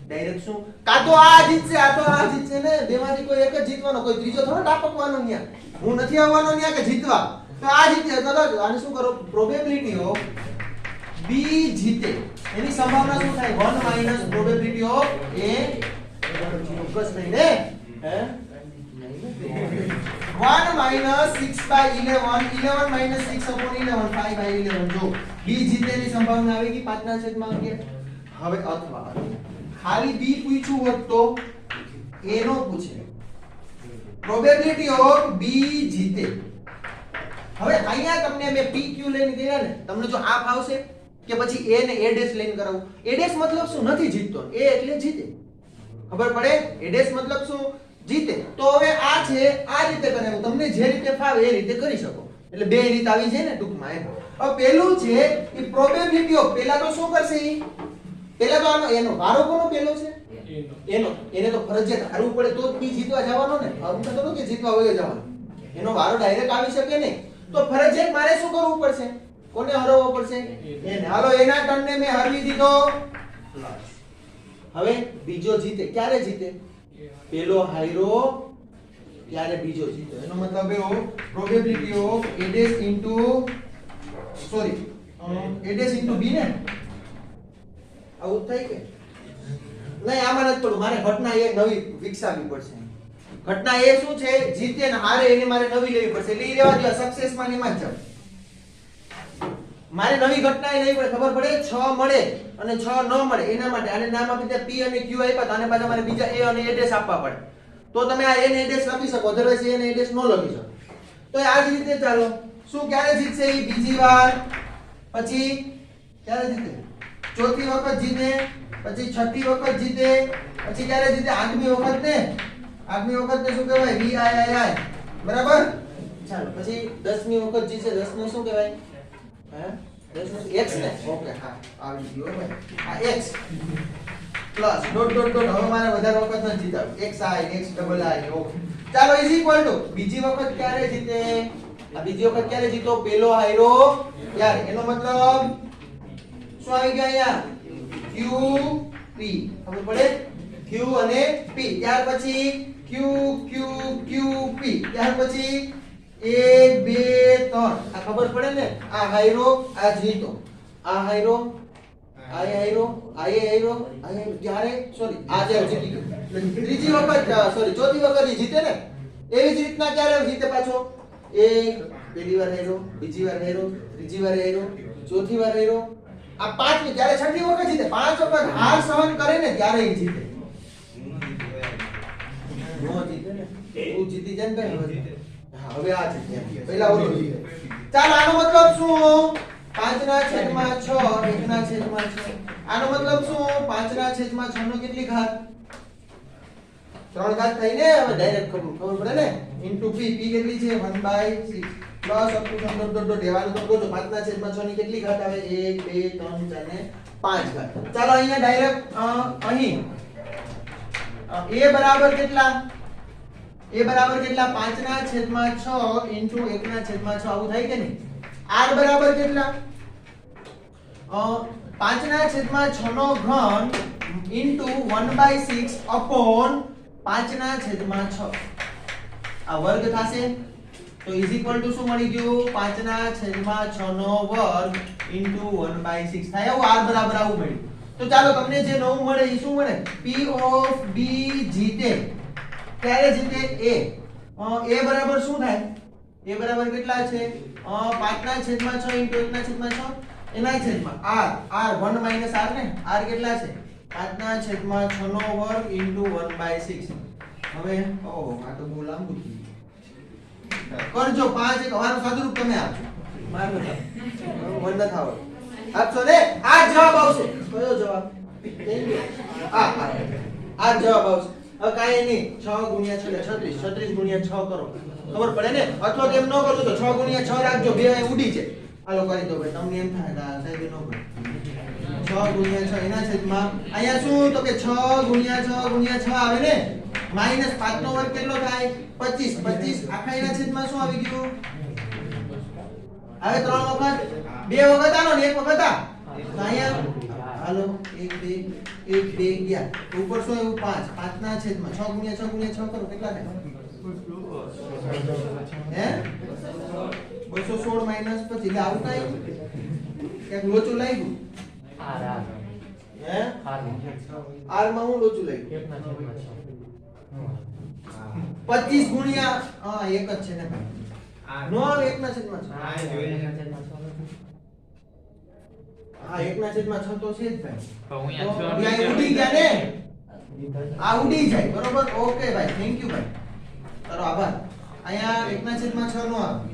ડાયરેક્ટ શું કાં તો આ જીતશે આ તો આ જીતશે ને બેમાંથી કોઈ એક જ જીતવાનો, કોઈ ત્રીજો થોડો ડાપકવાનો ન્યા. હું નથી આવવાનો ન્યા કે જીતવા. તો આ જીતે તો આને શું કરો? પ્રોબેબિલિટી ઓફ b જીતે એની સંભાવના શું થાય? 1 માઈનસ પ્રોબેબિલિટી ઓફ a ચોક્કસ નહીં ને? હે 1 minus 6/11 11 minus 6 upon 11 5/11 જો b જીતેની સંભાવના આવી ગઈ 5/11. હવે અથવા ખાલી b પૂછ્યું હોત તો a નો પૂછે પ્રોબેબિલિટી ઓફ b જીતે. હવે અહીંયા તમને મેં p q લઈને કર્યા ને, તમને જો આ ફાવશે કે પછી a ને a ડેશ લઈને કરાવું? a ડેશ મતલબ શું? નથી જીતતો. a એટલે જીતે. ખબર પડે? a ડેશ મતલબ શું? જીતે. તો હવે આ છે આ રીતે કરાવું. તમને જે રીતે ફાવે એ રીતે કરી શકો. એટલે બે રીત આવી છે ને ટૂંકમાં એમ. હવે પેલું છે એ પ્રોબેબિલિટી ઓફ, પેલા તો શું કરશે ઈ? પેલા તો આનો એનો વારો કોનો પેલો છે? એનો. એને તો ફરજિયાત હારવું પડે તો જ ઈ જીતવા જવાનો ને. આવું તો કે જીતવા હોય જવાનો. એનો વારો ડાયરેક્ટ આવી શકે નહીં. તો ફરજિયાત મારે શું કરવું પડશે? કોને હરાવવો પડશે? એને. હાલો એના ટર્નને મેં હરવી દીધો. હવે બીજો જીતે. ક્યારે જીતે? પેલો હાયરો ત્યારે બીજો જીતો. એનો મતલબ એવો probability of a dash into sorry a dash into b ને આવું થાય કે નહીં? આમાં નથી પડું. મારે ઘટના એ નવી વિકસાવવી પડશે. ઘટના એ શું છે? જીતે ને હારે એને મારે નવી લેવી પડશે. એટલે ઈ રહેવા દો. સક્સેસ માં એમાં જ જાવ. મારે નવી ઘટના એ લેવી પડે. ખબર પડે 6 મળે અને 6 ન મળે એના માટે આને નામ આપી દે p અને q આપ્યા તો આને પાછા મારે બીજા a અને a ડેશ આપવા પડે. તો તમે આ a ને a ડેશ લખી શકો, અધરવાઇઝ a ને a ડેશ ન લખી શકો. તો આ જ રીતે ચાલો. શું ક્યારે જીતશે ઈ? બીજી વાર. પછી ક્યારે જીતે? ચોથી વખત જીતે. પછી છઠ્ઠી વખત જીતે. પછી ક્યારે જીતે? આઠમી વખત ને. આઠમી વખત ને શું કહેવાય? VII. બરાબર? ચાલો પછી 10મી વખત જીતશે. 10 ને શું કહેવાય? x ને. ઓકે હા આવી ગયો ભાઈ. આ x plus dot dot dot. હવે મારે વધારે વખત ન જીતાવ. xi x double i. Okay ચાલો ઇઝ ઇક્વલ ટુ બીજી વખત ક્યારે જીતે? આ બીજી વખત ક્યારે જીતો? પેલો હાયરો યાર. એનો મતલબ શું આવી ગયો અહીંયા? q p. ખબર પડે? q અને p. ત્યાર પછી q q q p. ત્યાર પછી 1 2 3. આ ખબર પડે ને? આ હાયરો આ જીતો. આ હાયરો આ હાયરો આ હાયરો આ હાયરો. ત્યારે સોરી આ જ્યારે જીતી ગયો. ત્રીજી વખત સોરી ચોથી વખત ઈ જીતે ને. એવી જ રીતના ક્યારે જીતે પાછો? એક પહેલી વાર હાયરો, બીજી વાર હાયરો, ત્રીજી વાર હાયરો, ચોથી વાર હાયરો. આ પાંચમી જ્યારે છઠ્ઠી વખત જીતે. 5 વખત હાર સહન કરે ને ત્યારે ઈ જીતે. નો જીતે ને. તું જીતી જાય ને ભાઈ. હવે આ છે પહેલા ઓલો જીતે. ચાલ આનો મતલબ શું? 5/6 1/6. આનો મતલબ શું? 5/6 નો કેટલી ઘાત? 3 ઘાત થઈ ને. હવે ડાયરેક્ટ ખબર પડે ને. Into p. p કેટલી છે? 1/6 plus up to dot dot dot. એવાનું તો ગોતો. 5/6 ની કેટલી ઘાત આવે? 1 2 3 4 ને 5 ઘાત. ચાલો અહીંયા ડાયરેક્ટ અહીં a બરાબર કેટલા? a બરાબર કેટલા? 5/6 ઇન્ટુ 1/6. આવું થાય કે નહીં? r બરાબર કેટલા? 5/6 નો ઘન ઇન્ટુ 1/6 અપોન 5/6. આ વર્ગ થશે તો ઇઝ ઇક્વલ ટુ શું મળી ગયું? 5/6 નો વર્ગ ઇન્ટુ 1/6 થાય. આવું r બરાબર આવું મળ્યું. તો ચાલો તમને જે નવું મળે એ શું મળે? P of B જીતે ક્યારે જીતે? A બરાબર શું થાય? A બરાબર કેટલા છે? 5/6 * 1/6 એના છેદમાં r 1 - r ને r કેટલા છે? 5/6 નો વર્ગ * 1/6. હવે ઓહો આ તો બહુ લાંબુ થયું. કરજો 5 એક હવાનું સાદુરૂપ તમે આપજો. મારો મન ન થાવ આપશો ને આ જવાબ આવશે. કયો જવાબ? આ જવાબ આવશે. હવે કાઈ નહીં 6 * 6 36 36 * 6 કરો ખબર પડે ને. અથવા તો એમ ન કરજો તો 6 * 6 રાખજો બે ઉડી જાય. હાલો કરી દો ભાઈ તમને એમ થાય કે આ સાહેબ ન કરે 6 * 6 એના છેદમાં અહીંયા શું તો કે 6 * 6 આવે ને -5 નો વર્ગ કેટલો થાય? 25 આખા એના છેદમાં શું આવી ગયું? હવે 3 વખત 2 વખત આનો ને 1 વખત આ તો અહીંયા હાલો 1 2 ગયા તો ઉપર શું આવ્યું? 5 ના છેદમાં 6 * 6 કરો કેટલા થાય? હે 216 માઈનસ 25 એટલે આવું કઈ ક્યાંક લોચું લાગ્યું? હે r માં હું લોચું લાગ્યું? 25 ગુણ્યા એક જ છે ને ભાઈ નો આવે 1/6 હા 1/6 તો છે જ ભાઈ. તો અહીંયા ઉડી ગયા ને આ ઉડી જાય બરોબર. ઓકે ભાઈ થેન્ક યુ ભાઈ તારો આભાર. અહીંયા 1/6 નો આવે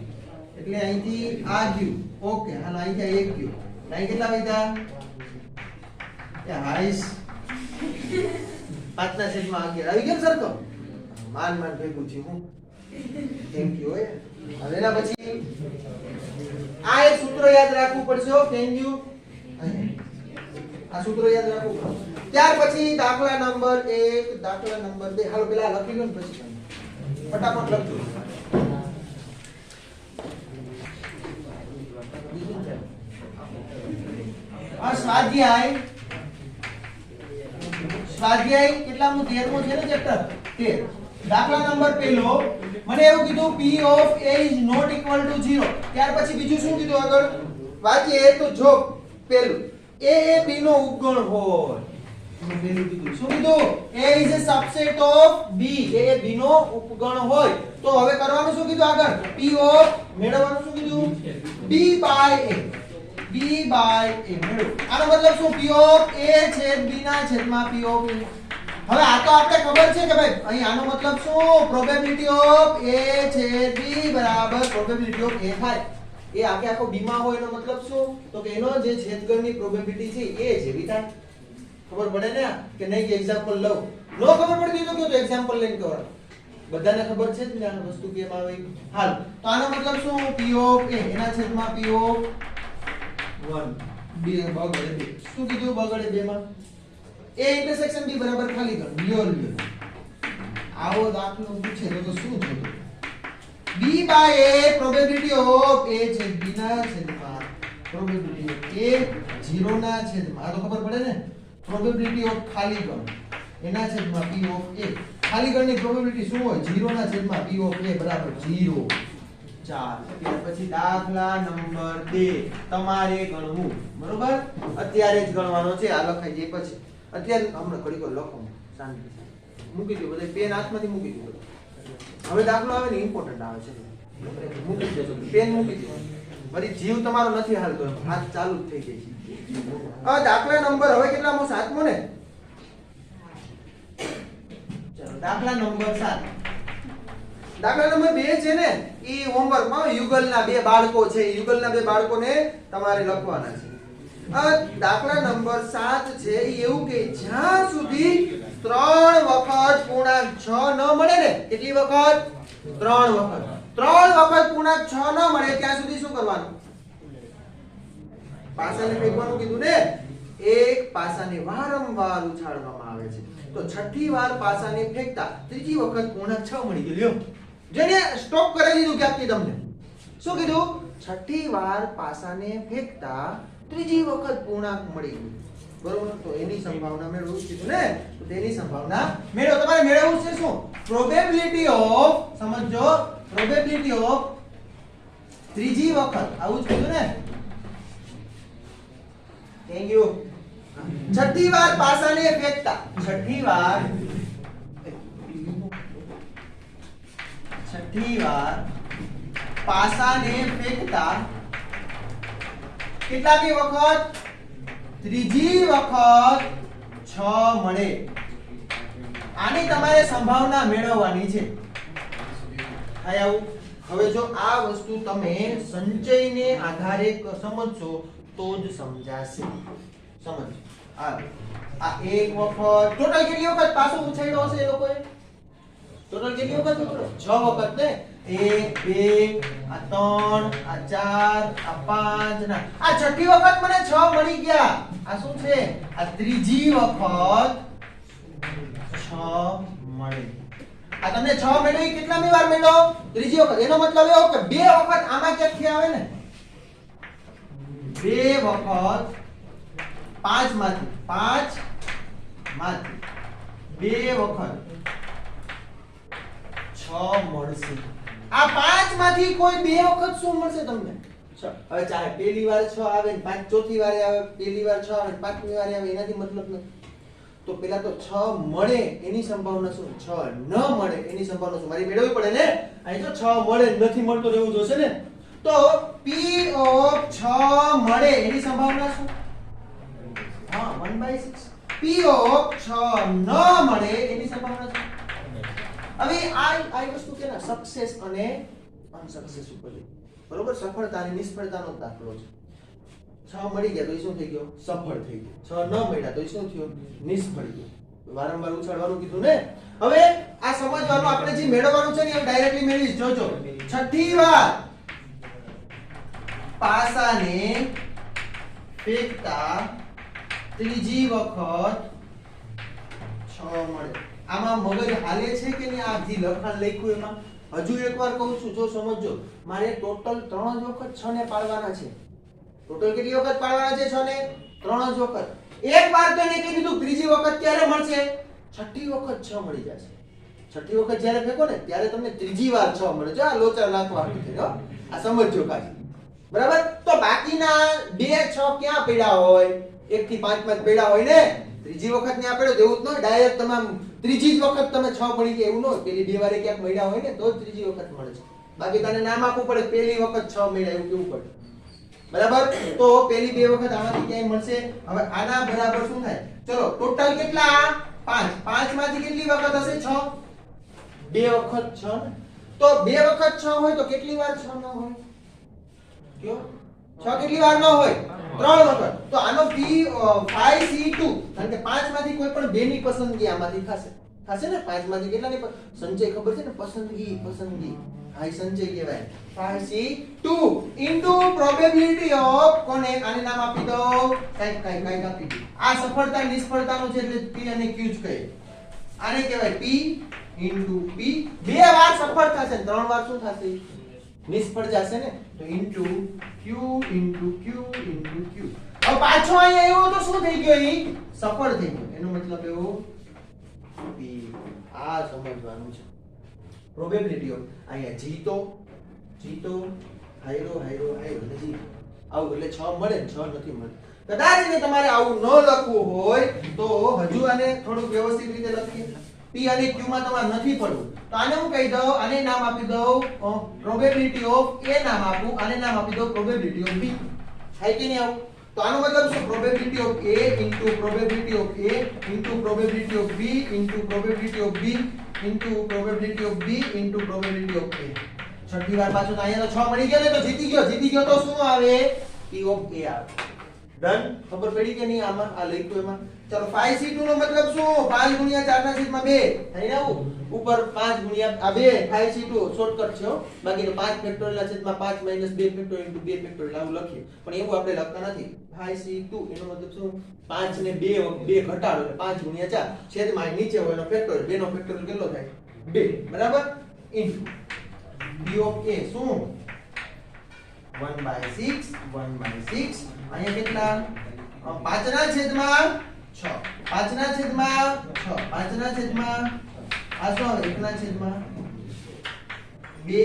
એટલે અહીંથી આ ગયું. ઓકે હાલો અહીંથી 1 ગયું. અહીં કેટલા વધ્યા? હાઈસ 5/11 આવી કેમ સરખો? માન ભેગું થયું હું. Thank you. હવે એના પછી આ એક સૂત્ર યાદ રાખવું પડશે. Thank you. આ સૂત્ર યાદ રાખવું પડશે. ત્યાર પછી દાખલા નંબર 1 દાખલા નંબર 2 હાલો પેલા લખી લો ને પછી ફટાફટ લખજો. આ સ્વાધ્યાય કેટલામું 13મું છે ને ચેપ્ટર 13. દાખલા નંબર પહેલો મને એવું કીધું P of A is not equal to 0. ત્યાર પછી બીજું શું કીધું આગળ વાંચીએ તો જો પહેલું A એ B નો ઉપગણ હોય. પહેલું કીધું શું કીધું? A is a subset of B. A A B નો ઉપગણ હોય તો હવે કરવાનું શું કીધું આગળ? P of મેળવવાનું શું કીધું? B by A. B by A મેળવો. આનો મતલબ શું? P of A છેદ B ના છેદમાં P of A. હવે આ તો આપણે ખબર છે કે ભાઈ અહીં આનો મતલબ શું? પ્રોબેબિલિટી ઓફ A છેદ B બરાબર પ્રોબેબિલિટી ઓફ A થાય. એ આખો B માં હોય એનો મતલબ શું? તો કે એનો જે છેદગણની પ્રોબેબિલિટી છે એ જેવી થાય. ખબર પડે ને કે નહીં? કે એક્ઝામ્પલ લઉં નો ખબર પડતી તો કયો તો એક્ઝામ્પલ લઈને કહો. બધાને ખબર છે જ ને આ વસ્તુ કેમ આવે. હાલ તો આનો મતલબ શું? P of A એના છેદમાં P of 1 B બગડે 2. શું કીધું? બગડે 2 માં A ઇન્ટરસેક્શન B બરાબર ખાલી ગણ લ્યો. આવો દાખલો પૂછે તો શું થયું? B by A probability of A છેદ B ના છેદમાં પ્રોબેબિલિટી ઓફ A 0 ના છેદમાં આ તો ખબર પડે ને. પ્રોબેબિલિટી ઓફ ખાલી ગણ એના છેદમાં P of A. ખાલી ગણની પ્રોબેબિલિટી શું હોય? 0 ના છેદમાં P of A બરાબર 0. ચાલ ત્યાર પછી દાખલા નંબર 2 તમારે ગણવું બરોબર. અત્યારે જ ગણવાનો છે. આ લખાઈ જાય પછી અત્યારે હમણાં ઘડીક લખો શાંતિ મૂકી દો બધા પેન હાથમાંથી મૂકી દો. હવે દાખલો આવે ને ઇમ્પોર્ટન્ટ આવે છે મૂકી દેજો પેન મૂકી દો. વળી જીવ તમારો નથી હાલતો હાથ ચાલુ જ થઈ ગઈ છે. દાખલા નંબર હવે કેટલામો? 7મો ને. ચાલો દાખલા નંબર 7. દાખલા નંબર 2 છે ને એ હોમવર્કમાં યુગલના બે બાળકો છે. યુગલના બે બાળકોને તમારે લખવાના છે. દાખલા નંબર 7 છે એ એવું કે જ્યાં સુધી 3 વખત પૂર્ણાંક 6 ન મળે ને. કેટલી વખત? 3 વખત. 3 વખત પૂર્ણાંક 6 ન મળે ત્યાં સુધી શું કરવાનું? પાસાને ફેંકવાનું કીધું ને. એક પાસાને વારંવાર ઉછાળવામાં આવે છે તો છઠ્ઠી વાર પાસાને ફેંકતા ત્રીજી વખત પૂર્ણાંક 6 મળી ગયો. લ્યો જેને સ્ટોપ કરી દીધું ક્યાંકથી તમને શું કીધું? છઠ્ઠી વાર પાસાને ફેંકતા ત્રીજી વખત પૂર્ણાંક મળી ગયું બરોબર. તો એની સંભાવના મેળવવું કીધું ને. તો તેની સંભાવના મેળવો. તમારે મેળવવું છે શું? પ્રોબેબિલિટી ઓફ સમજો પ્રોબેબિલિટી ઓફ ત્રીજી વખત આવું જ કીધું ને. Thank you. છઠ્ઠી વાર પાસાને ફેંકતા, છઠ્ઠી વાર પાસાને ફેંકતા કેટલામી વખત? ત્રીજી વખત 6 મળે. આની તમારે સંભાવના મેળવવાની છે. થાય આવું? હવે જો આ વસ્તુ તમે સંચયને આધારે સમજશો તો જ સમજાશે. સમજ. આ એક વખત ટોટલ કેટલી વખત પાસો ઉછાળ્યો હશે એ લોકોએ? ટોટલ કેટલી વખત? 6 વખત ને. 1 2 આ 3 આ 4 આ 5 ના આ છઠ્ઠી વખત મને 6 મળી ગયા. આ શું છે? આ ત્રીજી વખત 6 મળે. આ તમને 6 મેળવી કેટલામી વાર મેળવો? ત્રીજી વખત. એનો મતલબ એવો કે બે વખત આમાં ક્યાંથી આવે ને? બે વખત 5 માંથી બે વખત 6 મળશે. આ 5 માંથી કોઈ બે વખત શું મળશે તમને? હવે ચાહે પહેલી વાર 6 આવે ને 5 ચોથી વારે આવે, પહેલી વાર 6 આવે ને 5મી વારે આવે, એનાથી મતલબ નથી. તો પેલા તો 6 મળે એની સંભાવના શું? 6 ન મળે એની સંભાવના શું? મારી મેળવવી પડે ને. અહીં તો 6 મળે નથી મળતો રહેવું જોશે ને. તો P of 6 મળે એની સંભાવના શું? હા 1/6. P of 6 ન મળે એની સંભાવના શું? હવે આ વસ્તુ કેના સક્સેસ અને અનસક્સેસ ઉપર છે. બરોબર? સફળતા અને નિષ્ફળતાનો દાખલો છે. 6 મળી ગયા તો એ શું થઈ ગયો? સફળ થઈ ગયો. 6 ન મળ્યા તો એ શું થયો? નિષ્ફળ ગયો. વારંવાર ઉછાળવાનું કીધું ને. હવે આ સમજવાનું આપણે જે મેળવવાનું છે ને એ ડાયરેક્ટલી મેળવીશ. જોજો. છઠ્ઠી વાર પાસાને ફેંકતા ત્રીજી વખત 6 મળે. આમાં મગજ હાલે છે કે નહીં? આ જે લખાણ લખ્યું એમાં હજુ એકવાર કહું છું, જો સમજો. મારે ટોટલ 3 જ વખત 6 ને પાડવાના છે. ટોટલ કેટલી વખત પાડવાના છે? 6 ને 3 જ વખત. એક વાર તો એને કહી દીધું ત્રીજી વખત ક્યારે મળશે? છઠ્ઠી વખત 6 મળી જશે. છઠ્ઠી વખત જ્યારે ફેંકો ને ત્યારે તમને ત્રીજી વાર 6 મળે. જો આ લોચા નાખવાનું છે. આ સમજજો કાજી. બરાબર? તો બાકીના 2 6 ક્યાં પડ્યા હોય? 1 થી 5 માં પડ્યા હોય ને. ત્રીજી વખત ને આપેલો દેવું જ ન હોય. ડાયરેક્ટ તમામ ત્રીજી જ વખત તમે 6 પડી ગયા એવું ન હોય. પેલી બે વારે ક્યાંક મળ્યા હોય ને તો જ ત્રીજી વખત મળે છે. બાકી તને નામ આપવું પડે પહેલી વખત 6 મળ્યા એવું કેવું પડે. બરાબર? તો પહેલી બે વખત આમાંથી ક્યાંય મળશે. હવે આના બરાબર શું થાય? ચલો ટોટલ કેટલા? 5. 5 માંથી કેટલી વખત હશે? 6. બે વખત 6 ને. તો બે વખત 6 હોય તો કેટલી વાર 6 ન હોય? કયો? 6 કેટલી વાર ન હોય? 3 વખત. તો આનો P 5C2 કારણ કે 5 માંથી કોઈ પણ બે ની પસંદગી આમાંથી થશે. થશે ને? 5 માંથી કેટલાની સંચય ખબર છે ને? પસંદગી. હાઈ સંચય કહેવાય. 5C2 into probability of કોને? આને નામ આપી દો. કઈ આપી દો. આ સફળતા નિષ્ફળતાનો છે એટલે P અને Q જ કહે. આને કહેવાય P into P. બે વાર સફળ થશે, 3 વાર શું થશે? નિષ્ફળ જશે ને. તો into Q into Q into Q. હવે પાછો અહીંયા આવ્યો તો શું થઈ ગયો? અહીં સફળ થઈ ગયો. એનો મતલબ એવો P. આ સમજવાનું છે. પ્રોબેબિલિટી ઓફ અહીંયા જીતો હાયરો અને જીતો આવું એટલે 6 મળે ને 6 નથી મળે. કદાચ ને તમારે આવું ન લખવું હોય તો હજુ આને થોડું વ્યવસ્થિત રીતે લખીએ. P અને Q માં તમારે નથી પડવું તો આને હું કહી દઉં, આને નામ આપી દઉં પ્રોબેબિલિટી ઓફ A નામ આપું, આને નામ આપી દઉં પ્રોબેબિલિટી ઓફ B. થાય કે નહીં આવું? તો આનો મતલબ શું? Probability of A into probability of A into probability of B into probability of B into probability of B into probability of A. છઠ્ઠી વાર પાછું તો અહીંયા તો 6 મળી ગયા ને તો જીતી ગયો તો શું આવે? P of A આવે. ડન? ખબર પડી કે નહીં આમાં? આ લખ્યું એમાં. ચલો 5C2 નો મતલબ શું? 5 ગુણ્યા 4 ના છેદમાં 2 થઈ આવું ઉપર 5 ગુણ્યા આ 2 5C2 શોર્ટકટ છે હો. બાકી તો 5 ફેક્ટોરિયલ ના છેદમાં 5 - 2 ફેક્ટોરિયલ into 2 ફેક્ટોરિયલ આવું લખીએ. પણ એવું આપણે લખતા નથી. 5C2 એનો મતલબ શું? 5 ને 2 ઘટાડો એટલે 5 ગુણ્યા 4 છેદમાં નીચે હોય એનો ફેક્ટોરિયલ. 2 નો ફેક્ટોરિયલ કેટલો થાય? 2. બરાબર? into P of A શું? 1/6 અહીંયા કેટલા? 5 ના છેદમાં 6 5 ના છેદમાં 6 5 ના છેદમાં આ શું આવે? 1 ના છેદમાં 2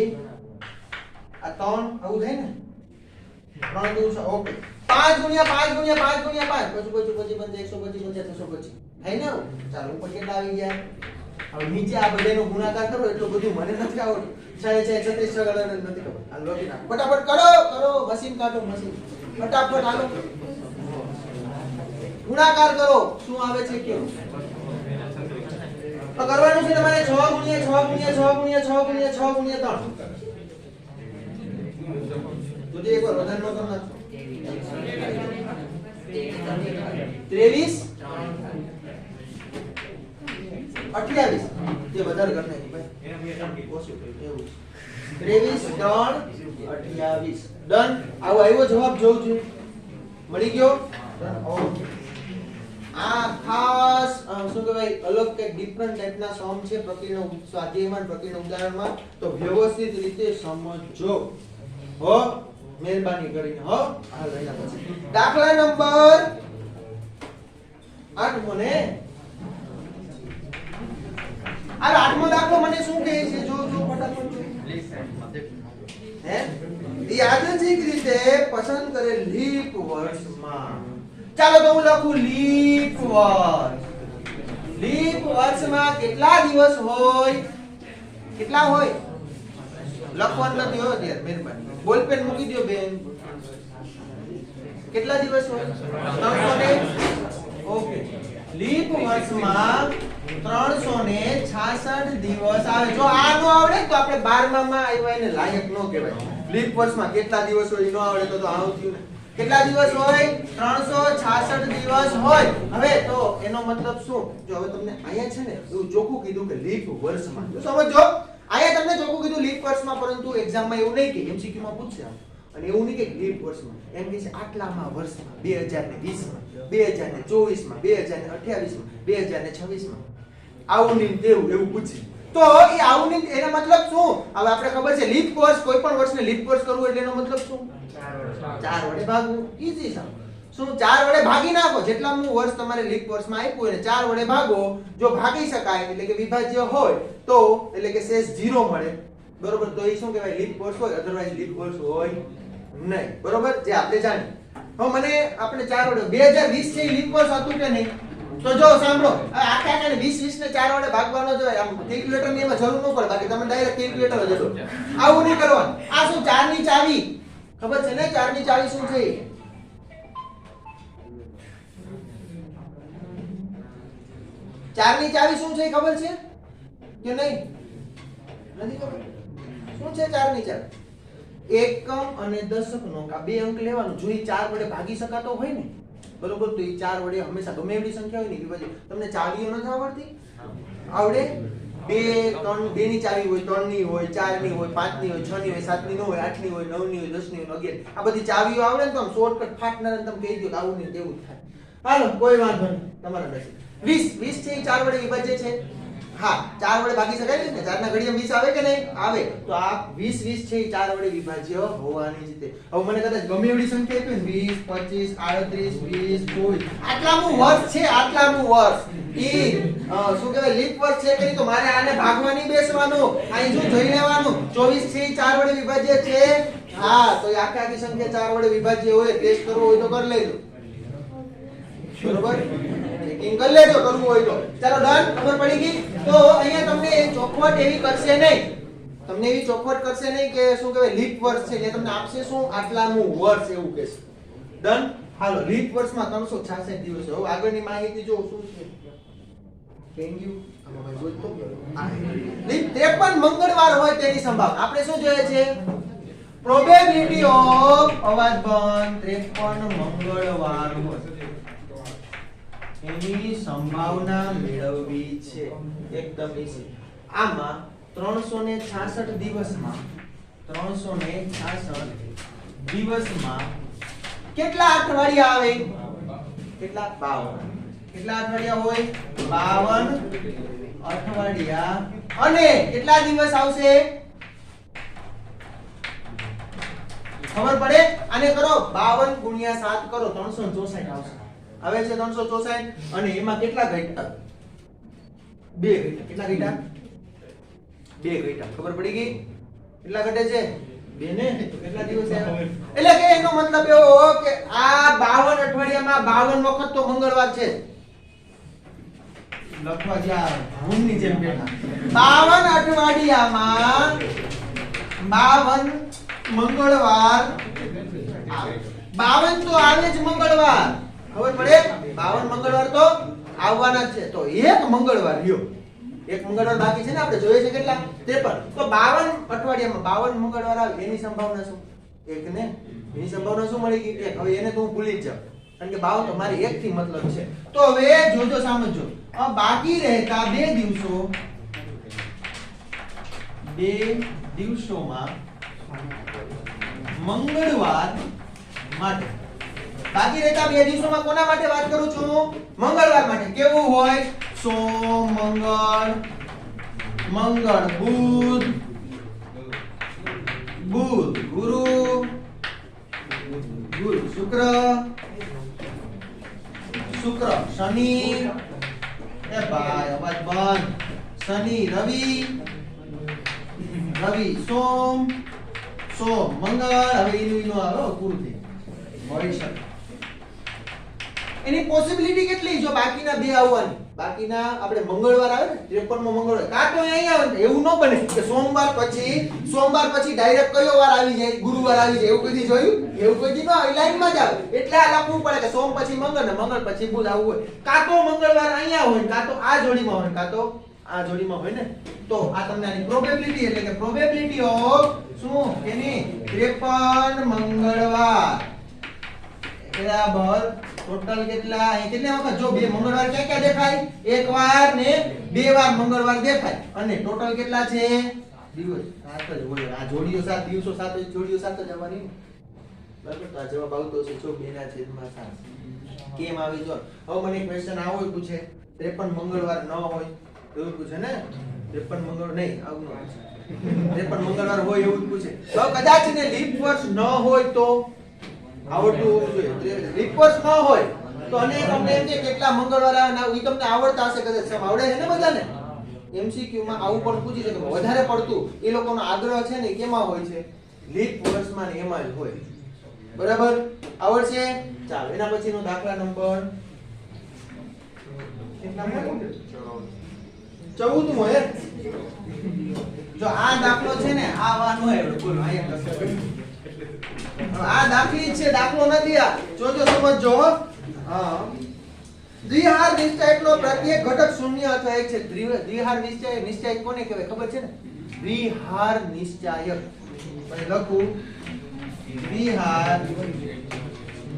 આ 3 આવું થાય ને? 3 દૂર ઓકે. તો 5 ગુણ્યા 5 ગુણ્યા 5 ગુણ્યા 5 25 25 125 625 થાય ને ચાલો ઉપર કેટલા આવી ગયા હવે નીચે આ બધાનો ગુણાકાર કરો એટલું બધું મને નથી આવડતું 6 6 36 ગણન નથી ખબર આ લખી નાખો ફટાફટ કરો મશીન કાઢો મશીન ફટાફટ હાલો ગુણાકાર કરો શું આવે છે કે તો કરવાનું છે તમારે 6 ગુણ્યા 6 ગુણ્યા 6 ગુણ્યા 6 ગુણ્યા 6 ગુણ્યા 3 તો જે એકવાર વધારે નો કરો નાખો 23 28 જે વધારે કરી નાખી ભાઈ ઓછું થયું એવું 23 3 28 ડન આવો આવ્યો જવાબ જોઉં છું મળી ગયો ઓકે આ ખાસ શું કહેવાય અલગ કે ડિફરન્ટ ટાઈપના સમ છે પ્રકૃતિનો સ્વાધ્યાયમાં પ્રકૃતિના ઉદાહરણમાં તો વ્યવસ્થિત રીતે સમજો હો મહેરબાની કરીને હો હાલ રહ્યા પછી દાખલા નંબર 8 મને આ 8મો દાખલો મને શું કહે છે જો ફટાફટ હે યાદચ્છિક રીતે પસંદ કરેલ લીપ વર્ષમાં ચાલો તો હું લખું લીપ વર્ષમાં કેટલા દિવસ હોય કેટલા હોય લખવાનું નથી હો યાર મહેરબાની બોલ પેન મૂકી દો બેન કેટલા દિવસ હોય 300 ઓકે લીપ વર્ષમાં 366 દિવસ આવે જો આ નો આવડે તો આપણે 12મા માં આવ્યા એને લાયક નો કહેવાય લીપ વર્ષમાં કેટલા દિવસ હોય નો આવડે તો આવું થયું ને કેટલા દિવસ હોય 366 દિવસ હોય હવે તો એનો મતલબ શું જો હવે તમને અહીંયા છે ને એવું ચોખ્ખું કીધું કે લીપ વર્ષમાં તો સમજો અહીંયા તમને ચોખ્ખું કીધું લીપ વર્ષમાં પરંતુ એક્ઝામમાં એવું નહીં કે MCQ માં પૂછશે અને એવું નહીં કે લીપ વર્ષમાં એમ કે છે આટલામાં વર્ષમાં 2020 માં 2024 માં 2028 માં 2026 માં આવું નહીં તેવું એવું પૂછે તો એ આવું નહીં એનો મતલબ શું હવે આપણે ખબર છે લીપ વર્ષ કોઈ પણ વર્ષને લીપ વર્ષ કરવું એટલે એનો મતલબ શું 4 વડે ભાગવું ઈઝી છે શું 4 વડે ભાગી નાખો જેટલાનું વર્ષ તમારે લીપ વર્ષમાં આપ્યું એને 4 વડે ભાગો જો ભાગી શકાય એટલે કે વિભાજ્ય હોય તો એટલે કે શેષ 0 મળે બરોબર તો એ શું કહેવાય લીપ વર્ષ હોય અધરવાઇઝ લીપ વર્ષ હોય નહીં બરોબર જે આપણે જાણીએ હવે મને આપણે 4 વડે 2020 છે લીપ વર્ષ હતું કે નહીં તો જો સાંભળો આખા 20 ને 4 વડે ભાગવાનો જો આમ કેલ્ક્યુલેટર ની એમાં જરૂર ન પડે બાકી તમે ડાયરેક્ટ કેલ્ક્યુલેટર જ લો આવું નહીં કરવાનું આ શું 4 ની ચાવી ખબર છે ને 4 ની ચાવી શું છે 4 ની ચાવી શું છે ખબર છે કે નહીં નથી ખબર શું છે 4 ની ચાવી એકમ અને દશકનો આ બે અંક લેવાનું જો એ 4 વડે ભાગી શકાતો હોય ને બરોબર તો એ 4 વડે હંમેશા ગમે એવી સંખ્યા હોય ને વિભાજ્ય તમને ચાવીઓ નથી આવડતી આવડે 2 3 2 ની ચાવી હોય 3 ની હોય 4 ની હોય 5 ની હોય 6 ની હોય 7 ની ન હોય 8 ની હોય 9 ની હોય 10 ની હોય 11 આ બધી ચાવીઓ આવડે ને તો આમ શોર્ટકટ ફાટનાર તમે કહી દો કે આવું નહીં તેવું થાય હાલો કોઈ વાંધો નહીં તમારા નસીબ 20 છે એ 4 વડે વિભાજ્ય છે હા 4 વડે ભાગી શકાય ને 4 ના ઘડિયા 20 આવે કે નહીં આવે તો આ 20 છે એ 4 વડે વિભાજ્ય હોવાની છે હવે મને કદાચ ગમે એવી સંખ્યા આપે ને 20 25 38 20 24 આટલાનું વર્ષ છે આટલાનું વર્ષ ઈ શું કહેવાય લીપ વર્ષ છે કે નહીં તો મારે આને ભાગવાની બેસવાનું અહીં શું જોઈ લેવાનું 24 છે એ 4 વડે વિભાજ્ય છે હા તો એ આખી સંખ્યા 4 વડે વિભાજ્ય હોય ટેસ્ટ કરવો હોય તો કરી લેજો બરોબર ચેકિંગ કરી લેજો કરવું હોય તો ચાલો ડન ખબર પડી ગઈ તો અહીંયા તમને ચોખવટ એવી કરશે નહીં તમને એવી ચોખવટ કરશે નહીં કે શું કહેવાય લીપ વર્ષ છે એટલે તમને આપશે શું આટલાનું વર્ષ એવું કહેશે ડન હાલો લીપ વર્ષમાં 366 દિવસ હવે આગળની માહિતી જો શું છે કેન યુ આમાં જોઈ તો લીપ 53 મંગળવાર હોય તેની સંભાવના આપણે શું જોઈએ છે પ્રોબેબિલિટી ઓફ અવાજ બંધ 53 મંગળવાર હોય એની સંભાવના મેળવવી છે એકદમ ઈઝી આમાં 366 દિવસમાં કેટલા અઠવાડિયા આવે કેટલા 52 કેટલા અઠવાડિયા હોય 52 અઠવાડિયા અને કેટલા દિવસ આવશે ખબર પડે આને કરો 52 ગુણ્યા 7 કરો 364 આવશે આવે છે 364 અને એમાં કેટલા ઘટ્યા 2 ઘટ્યા કેટલા ઘટ્યા 2 ઘટ્યા ખબર પડી ગઈ કેટલા ઘટે છે 2 ને તો કેટલા દિવસ એટલે કે એનો મતલબ એવો કે આ અઠવાડિયામાં 52 વખત તો મંગળવાર છે લખવા જ્યાં ભૂમની જેમ બેઠા 52 અઠવાડિયામાં 52 મંગળવાર આવે 52 તો આવે જ મંગળવાર ખબર પડે 52 મંગળવાર તો આવવાના જ છે તો એક મંગળવાર લ્યો એક મંગળવાર બાકી છે ને આપણે જોઈએ છે કેટલા 53 તો 52 અઠવાડિયામાં 52 મંગળવાર આવે એની સંભાવના શું એક ને એની સંભાવના શું મળી ગઈ એક હવે એને તો હું ભૂલી જ જાઉં કારણ કે 52 તો મારી એક થી મતલબ છે તો હવે જોજો સમજો બાકી રહેતા બે દિવસોમાં મંગળવાર માટે બાકી રહેતા 2 દિવસોમાં કોના માટે વાત કરું છું મંગળવાર માટે કેવું હોય સોમ મંગળ બુધ ગુરુ શુક્ર શનિ એ ભાઈ અવાજ બંધ શનિ રવિ સોમ મંગળ હવે એનું આવે પૂરું થઈ મળી શકે એની પોસિબિલિટી કેટલી જો બાકીના બે આવવાની બાકીના આપણે મંગળવાર આવે ને 53 મો મંગળવાર કાં તો અહીંયા આવે એવું ન બને કે સોમવાર પછી ડાયરેક્ટ કયો વાર આવી જાય ગુરુવાર આવી જાય એવું કદી જોયું એવું કદી ન આવી લાઈનમાં જ આવે એટલે આ લખવું પડે કે સોમ પછી મંગળ ને મંગળ પછી બુધ આવું હોય કાં તો મંગળવાર અહીંયા હોય કાં તો આ જોડીમાં હોય કાં તો આ જોડીમાં હોય ને તો આ તમને આની પ્રોબેબિલિટી એટલે કે પ્રોબેબિલિટી ઓફ શું એની 53 મંગળવાર બરાબર ટોટલ કેટલા અહીં કેટલા વખત જો બે મંગળવાર ક્યાં ક્યાં દેખાય એક વાર ને બે વાર મંગળવાર દેખાય અને ટોટલ કેટલા છે દિવસ 7 જ હોય આ જોડીઓ 7 દિવસો 7 જોડીઓ 7 જ આવવાની બરાબર તો આ જવાબ આવતો છે 2/7 કેમ આવી જો હવે મને ક્વેશ્ચન આવો પૂછે 53 મંગળવાર ન હોય એવું પૂછે ને 53 મંગળવાર નહીં આવું ન પૂછે 53 મંગળવાર હોય એવું પૂછે તો કદાચ ને લીપ વર્ષ ન હોય તો આવડતું હોવું જોઈએ લીપ વર્ષ ન હોય તો અને તમને એમ કે કેટલા મંગળવાર આવે ના ઈ તમને આવડતા હશે કદાચ સમ આવડે છે ને બધાને એમસીક્યુ માં આવું પણ પૂછી શકે વધારે પડતું એ લોકોનો આગ્રહ છે ને કેમાં હોય છે લીપ વર્ષમાં ને એમાં જ હોય બરાબર આવડશે ચાલો એના પછીનો દાખલા નંબર કેટલા મળે 14 હોય જો આ દાખલો છે ને આ વાનો હે બોલો અહીંયા આ દાખલી છે દાખલો નથી આ જોજો સમજજો હા દ્વિહાર નિશ્ચયકનો પ્રત્યેક ઘટક શૂન્ય અથવા એક છે દ્વિહાર નિશ્ચયક કોને કહેવાય ખબર છે ને દ્વિહાર નિશ્ચયક પછી લખું દ્વિહાર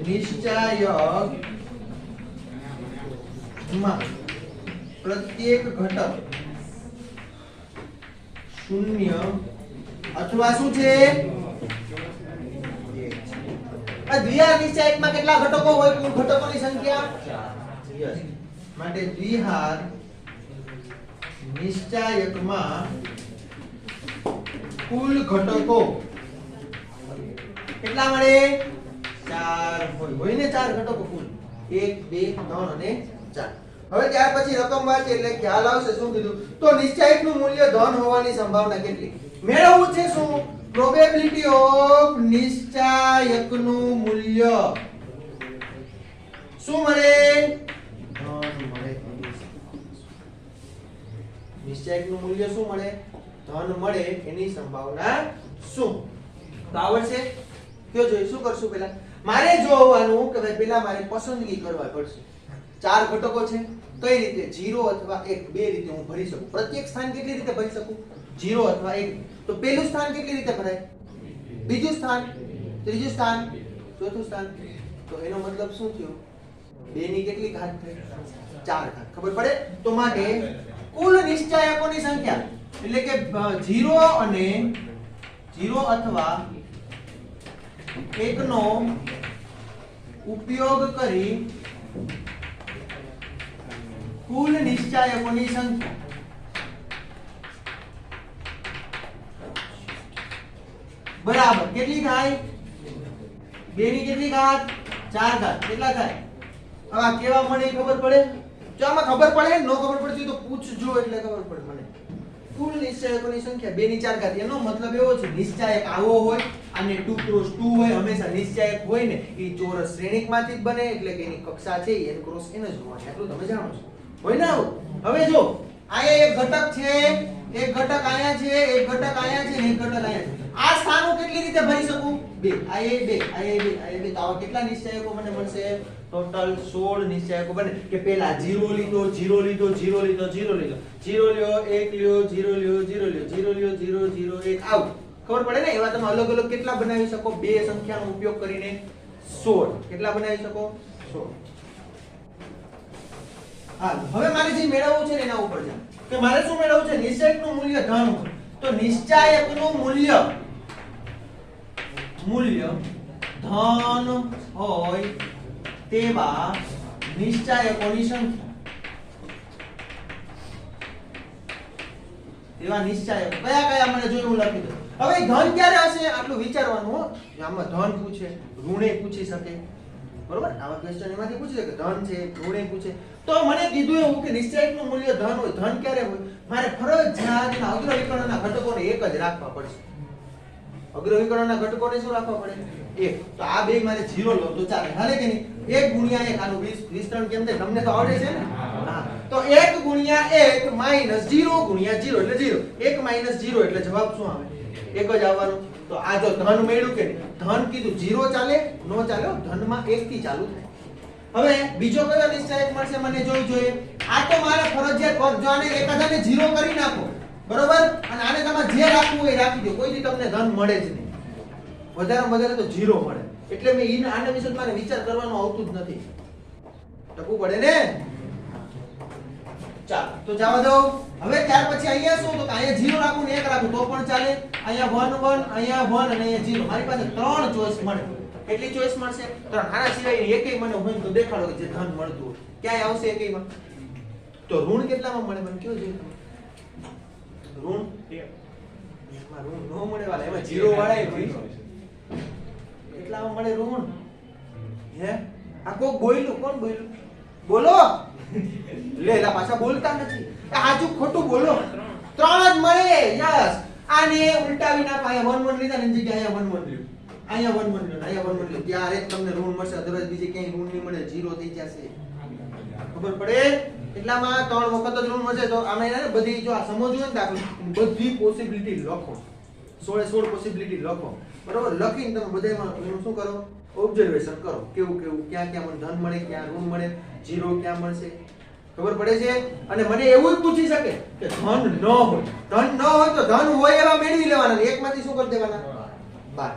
નિશ્ચયક માં પ્રત્યેક ઘટક શૂન્ય અથવા શું છે આ દ્વિહાર નિશ્ચયકમાં કેટલા ઘટકો હોય કુલ ઘટકોની સંખ્યા યસ માટે દ્વિહાર નિશ્ચયકમાં કુલ ઘટકો કેટલા મળે 4 હોય ને 4 ઘટકો કુલ 1 2 3 અને 4 હવે ત્યાર પછી રકમ વાંચી એટલે ખ્યાલ આવશે શું કીધું તો નિશ્ચયકનું મૂલ્ય ધન હોવાની સંભાવના કેટલી મેળવવું છે શું પ્રોબેબિલિટી ઓફ નિશ્ચયકનું મૂલ્ય શું મળે ધન મળે નિશ્ચયકનું મૂલ્ય શું મળે ધન મળે એની સંભાવના શું તો આવડશે કયો જોઈએ શું કરશું પહેલા મારે જોવાનું કે ભાઈ પહેલા મારે પસંદગી કરવા પડશે 4 ઘટકો છે કઈ રીતે 0 અથવા 1 બે રીતે હું ભરી શકું પ્રત્યેક સ્થાન કેટલી રીતે ભરી શકું 0 અથવા 1 તો પહેલું સ્થાન કેટલી રીતે ભરાય બીજું સ્થાન ત્રીજું સ્થાન ચોથું સ્થાન તો એનો મતલબ શું થયો 2 ની કેટલી ઘાત થઈ 4 ઘાત ખબર પડે તો માટે કુલ નિશ્ચયકોની સંખ્યા એટલે કે 0 અને 0 અથવા 1 નો ઉપયોગ કરી કુલ નિશ્ચયકોની સંખ્યા બરાબર કેટલી થાય 2 ની કેટલી ઘાત 4 ઘાત કેટલા થાય હવે આ કેવા મળે ખબર પડે જો આમાં ખબર પડે ન ખબર પડતી તો પૂછજો એટલે ખબર પડે મને કુલ નિશ્ચાયકોની સંખ્યા 2 ની 4 ઘાત. એનો મતલબ એવો છે નિશ્ચાયક આવો હોય અને 2 ક્રોસ 2 હોય. હંમેશા નિશ્ચાયક હોય ને એ ચોરસ શ્રેણિકમાંથી જ બને, એટલે કે એની કક્ષા છે n ક્રોસ n જ હોવાની. આટલું તમે જાણો છો. હોય ને આવું? હવે જો આયા એક ઘટક છે, એક ઘટક આયા છે, એક ઘટક આયા છે ને એક ઘટક આયા છે. આ સ્થાનો કેટલી રીતે ભરી શકું? 2. આયા 2, આયા 2, આયા 2. તો આવા કેટલા નિશ્ચાયકો મને મળશે? ટોટલ 16 નિશ્ચાયકો બને. કે પહેલા 0 લીધો, 0 લીધો, 0 લીધો, 0 લીધો, 0 લ્યો, 1 લ્યો, 0 લ્યો, 0 લ્યો, 0 લ્યો, 0 0 1 આવું. ખબર પડે ને? એવા તમે અલગ અલગ કેટલા બનાવી શકો? બે સંખ્યાનો ઉપયોગ કરીને 16. કેટલા બનાવી શકો? 16. હાલ હવે મારે જે મેળવવું છે ને એના ઉપર જાઓ. કે મારે શું મેળવવું છે? નિશ્ચાયકનું મૂલ્ય ધન હોય. તો નિશ્ચાયકનું મૂલ્ય ધન હોય તેવા નિશ્ચાયકોની સંખ્યા. તેવા નિશ્ચાયકો કયા કયા મને જોઈ હું લખી દઉં. હવે ધન ક્યારે હશે આટલું વિચારવાનું હો. આમાં ધન પૂછે, ઋણે પૂછી શકે, બરોબર? આવા ક્વેશ્ચન એમાંથી પૂછી શકે. ધન છે, ઋણે પૂછે. તો મને કીધું એવું કે નિશ્ચાયકનું મૂલ્ય ધન હોય. ધન ક્યારે હોય? મારે ફરજિયાત એના અગ્રવિકર્ણના ઘટકોને એક જ રાખવા પડશે. અગ્રવિકર્ણના ઘટકોને શું રાખવા પડે? 1. તો આ બે મારે 0 લો તો ચાલે. હાલે કે નહીં? 1 ગુણ્યા 1 આનું વિસ્તરણ કેમ થાય? તમને તો આવડે છે ને? હા. તો 1 ગુણ્યા 1 માઈનસ 0 ગુણ્યા 0 એટલે 0. 1 માઈનસ 0 એટલે જવાબ શું આવે? 1 જ આવવાનો. તો આ જો ધન મળ્યું કે નહીં? ધન કીધું 0 ચાલે? નો ચાલે. ધનમાં 1 થી ચાલુ થાય. હવે બીજો કયો નિશ્ચાયક મળશે મને જોઈએ. આ તો મારે ફરજિયાત જો આને એકાદાને 0 કરી નાખો, બરોબર? અને આને તમારે જે રાખવું હોય રાખી દો. કોઈથી તમને ધન મળે જ નહીં. વધારે વધારે તો 0 મળે. એટલે મેં આના વિશે મારે વિચાર કરવાનો આવતું જ નથી. ટકવું પડે ને? ચાલો તો જવા દો. હવે ત્યાર પછી અહીંયા શું? તો અહીંયા 0 રાખું ને 1 રાખું તો પણ ચાલે. અહીંયા 1 1, અહીંયા 1 અને અહીંયા 0. મારી પાસે 3 ચોઈસ મળે. કેટલી ચોઈસ મળશે? 3. આના સિવાય એકેય મને હોય તો દેખાડો જે ધન મળતું હોય. ક્યાંય આવશે એકેયમાં? તો ઋણ કેટલામાં મળે મને કયો છે? ઋણ એમાં ઋણ નો મળે વાલા. એમાં 0 વાળાય હોય. કેટલામાં મળે ઋણ? હે આ કોક બોલ્યું? કોણ બોલ્યું? બોલો. લે લા પાછા બોલતા નથી. આ સાચું ખોટું બોલો. 3 જ મળે. યસ. આને ઉલટાવી નાખો. અહીંયા 1 1 લીધા ને જગ્યાએ અહીંયા 1 1 લ્યો. અહીંયા 1 1 લ્યો, અહીંયા 1 1 લ્યો. ત્યારે જ તમને ઋણ મળશે. અદરવાઇઝ બીજે ક્યાંય ઋણ નહીં મળે. 0 થઈ જશે. ખબર પડે? એટલામાં 3 વખત જ ઋણ મળશે. તો આમાં એને બધી જો આ સમજવું હોય ને દાખલો બધી પોસિબિલિટી લખો. 16 પોસિબિલિટી લખો. બરોબર? લખીને તમે બધામાં એનું શું કરો? ઓબ્ઝર્વેશન કરો. કેવું ક્યાં ક્યાં મને ધન મળે, ક્યાં ઋણ મળે, 0 ક્યાં મળશે. ખબર પડે છે? અને મને એવું જ પૂછી શકે કે ધન ન હોય. ધન ન હોય તો ધન હોય એવા મેળવી લેવાના. એકમાંથી શું કરી દેવાના? 12.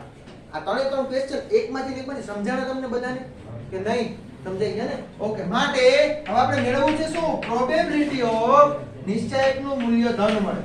આ 3 ક્વેશ્ચન એકમાંથી ને એકમાંથી સમજાણા તમને બધાને કે નહીં? સમજાઈ ગયા ને? ઓકે. માટે હવે આપણે મેળવવું છે શું? પ્રોબેબિલિટી ઓફ નિશ્ચાયકનું મૂલ્ય ધન મળે.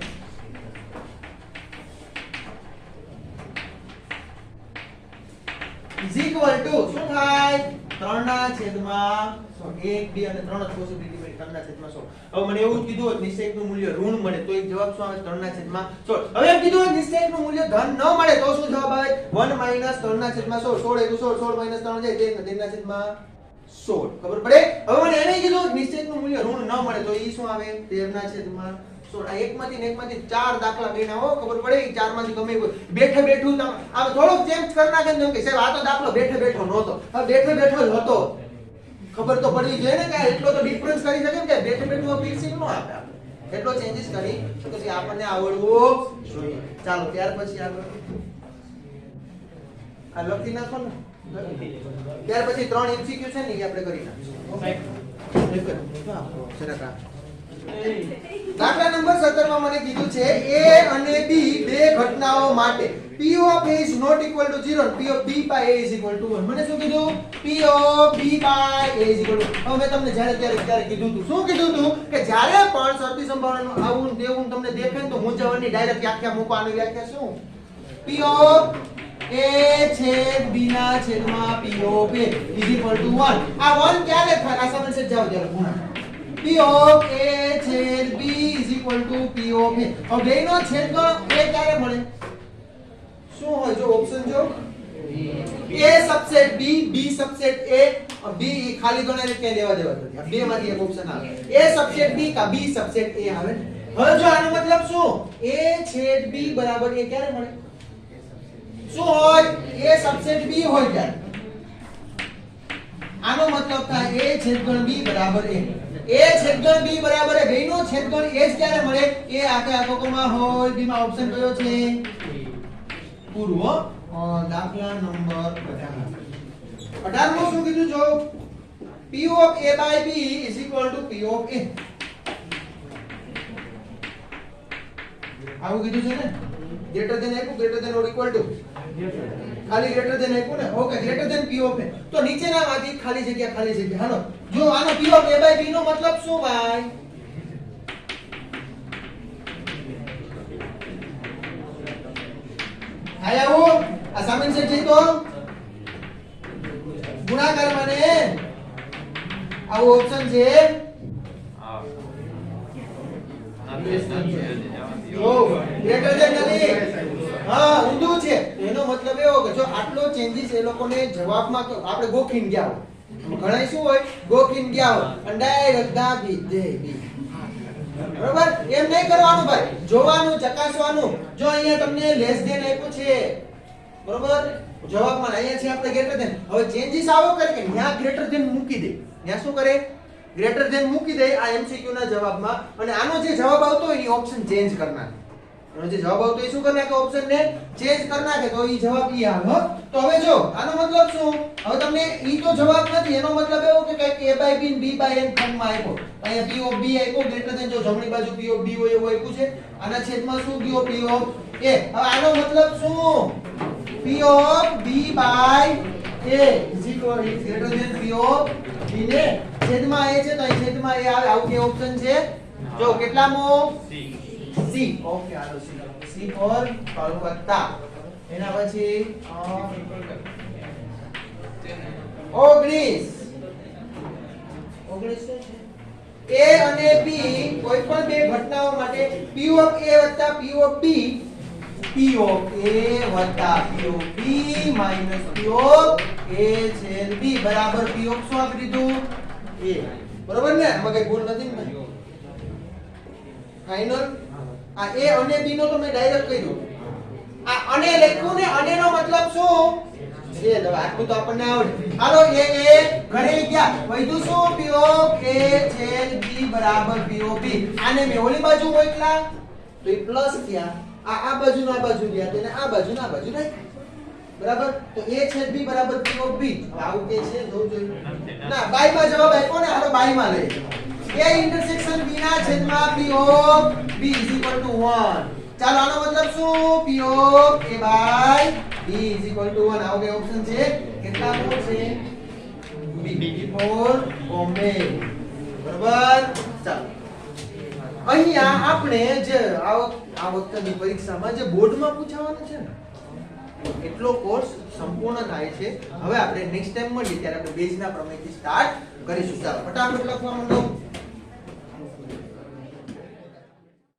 ઇઝ ઇક્વલ ટુ શું થાય? 3 ના છેદમાં 1 2 અને 3 જ પોસિબિલિટી મળી. 3 ના છેદમાં 16. હવે મને એવું કીધું હોય નિશ્ચાયકનું મૂલ્ય ઋણ મળે તો એક જવાબ શું આવે? 3 ના છેદમાં 16. હવે એમ કીધું હોય નિશ્ચાયકનું મૂલ્ય ધન ન મળે તો શું જવાબ આવે? 1 માઈનસ 3 ના છેદમાં 16. 16 એટલે 16, 16 માઈનસ 3 જાય 13 ના છેદમાં 16. ખબર પડે? હવે મને એને કીધું નિશ્ચાયકનું મૂલ્ય ઋણ ન મળે તો ઈ શું આવે? 13 ના છેદમાં 16. આ એકમાંથી ને એકમાંથી 4 દાખલા બેના હો. ખબર પડે? 4 માંથી ગમે કોઈ બેઠે બેઠું આ થોડુંક ચેન્જ કરી નાખે ને કે સાહેબ આ તો દાખલો બેઠે બેઠો નહોતો. હવે બેઠે બેઠો જ હતો. ખબર તો પડવી જોઈએ ને કે એટલો તો ડિફરન્સ કરી શકે કે બેઠે બેઠું ફિક્સિંગ નો આપે. એટલો ચેન્જીસ કરી તો પછી આપણને આવડવું જોઈએ. ચાલો ત્યાર પછી આગળ આ લખી નાખો ને. ત્યાર પછી 3 MCQ છે ને એ આપણે કરી નાખીશું. દાખલા નંબર 17 માં મને કીધું છે A અને B બે ઘટનાઓ માટે P of A is not equal to 0 P of B by A is equal to 1. મને શું કીધું? P of B by A is equal to. હવે મેં તમને જ્યારે કીધું હતું. શું કીધું હતું? કે જ્યારે પણ શરતી સંભાવનાનું આવું તેવું તમને દેખાય ને તો મૂંઝવણની ડાયરેક્ટ વ્યાખ્યા મૂકો. આની વ્યાખ્યા શું? P of A છેદ B ના છેદમાં P of A is equal to 1. આ 1 ક્યારે થાય? આ સમય છે જાવ ત્યારે ગુણાકાર. P of A છેદ B is equal to P of A. હવે બેનો છેદનો A ક્યારે મળે? શું હોય જો ઓપ્શન જો? A subset B, B subset A, B ખાલી ગણાય કે લેવા દેવા નથી. આ બે માંથી એક ઓપ્શન આવે. A સબસેટ B કા B સબસેટ A આવે. હવે જો આનો મતલબ શું a છેદ b બરાબર a ક્યારે મળે શું હોય a સબસેટ b હોય ત્યારે આનો મતલબ થાય a છેદગણ b બરાબર a છેદગણ b બરાબર a બેયનો છેદગણ a જ ક્યારે મળે a આખે આખો કોમાં હોય b માં ઓપ્શન કયો છે પૂરું હો દાખલા નંબર 18 માં શું કીધું જો p of a by b is equal to p of a આવું કીધું છે ને ગ્રેટર ધેન આપ્યું greater than or equal to ખાલી ગ્રેટર ધેન આપ્યું ને okay greater than p of a તો નીચેનામાંથી ખાલી જગ્યા હાલો જો આનો p of a by b નો મતલબ શું ભાઈ આવો આ સામેલ છે જઈ તો ગુણાકાર મને આવો ઓપ્શન છે ગ્રેટર ધેન નથી હા ઊંધું છે એનો મતલબ એવો કે જો આટલો ચેન્જીસ એ લોકોને જવાબમાં આપણે ગોખીને ગયા હોય ઘણા શું હોય ગોખીને ગયા હોય અને ડાયરેક્ટ દાબી દે બરોબર એમ નહીં કરવાનું ભાઈ જોવાનું ચકાસવાનું જો અહીંયા તમને લેસ ધેન આપ્યું છે બરોબર જવાબમાં અહીંયા છે આપણે ગ્રેટર ધેન હવે ચેન્જીસ આવો કરે કે ન્યા ગ્રેટર ધેન મૂકી દે ન્યા શું કરે ગ્રેટર ધેન મૂકી દે આ MCQ ના જવાબમાં અને આનો જે જવાબ આવતો હોય એની ઓપ્શન ચેન્જ કરી નાખે આનો જે જવાબ આવતો હોય શું કરી નાખે ઓપ્શન ને ચેન્જ કરી નાખે તો ઈ જવાબ ઈ આવે તો હવે જો આનો મતલબ શું હવે તમને ઈ તો જવાબ નથી એનો મતલબ એવો કે કઈક a by b અને b by n ફોર્મમાં આપ્યો અહીંયા p of b આપ્યો ગ્રેટર ધેન જો જમણી બાજુ p of b હોય એવું આપ્યું છે આના છેદમાં શું ગયો p of a હવે આનો મતલબ શું p of b by a is equal is greater than p of b ને છેદમાં a છે તો અહીં છેદમાં a આવે આવું કે ઓપ્શન છે જો કેટલામો c ઓકે આલો c for કોલકાતા એના પછી 19 શું છે a અને b કોઈ પણ બે ઘટનાઓ માટે p of a વત્તા p of b p of a વત્તા p of b minus p of a છેદ b બરાબર p of શું આપી દીધું a બરોબર ને આમાં કઈ ભૂલ નથી ને ફાઇનલ આ a અને b નો તો મેં ડાયરેક્ટ કહ્યું આ અને લખ્યું ને અને નો મતલબ શું છે હવે આટલું તો આપણને આવડે હાલો a ઘરે ગયા વધ્યું શું p of a છેદ b બરાબર p of b આને મેં ઓલી બાજુ મોકલા તો એ પ્લસ થયા આ બાજુ ના બાજુ ગયા તેને આ બાજુ ના બાજુ રાખ્યા બરાબર તો a છેદ b બરાબર p of b હવે આવું કે છે જોવું જોઈએ ના બાય માં જવાબ આપ્યો ને હાલો બાય માં લઈ a ઇન્ટરસેક્શન b ના છેદમાં p of b = 1 ચાલો આનો મતલબ શું p of a by b = 1 આવો કે ઓપ્શન છે કેટલાનો છે b for બોમ્બે બરાબર ચાલો અહીંયા આપણે જે આ વખતની પરીક્ષામાં જે બોર્ડમાં પૂછાવાનું છે ને એટલો કોર્સ સંપૂર્ણ થાય છે હવે આપણે નેક્સ્ટ ટાઈમ મળીએ ત્યારે આપણે બેઝના પ્રમેયથી સ્ટાર્ટ કરીશું ચાલો ફટાફટ લખવા માંડો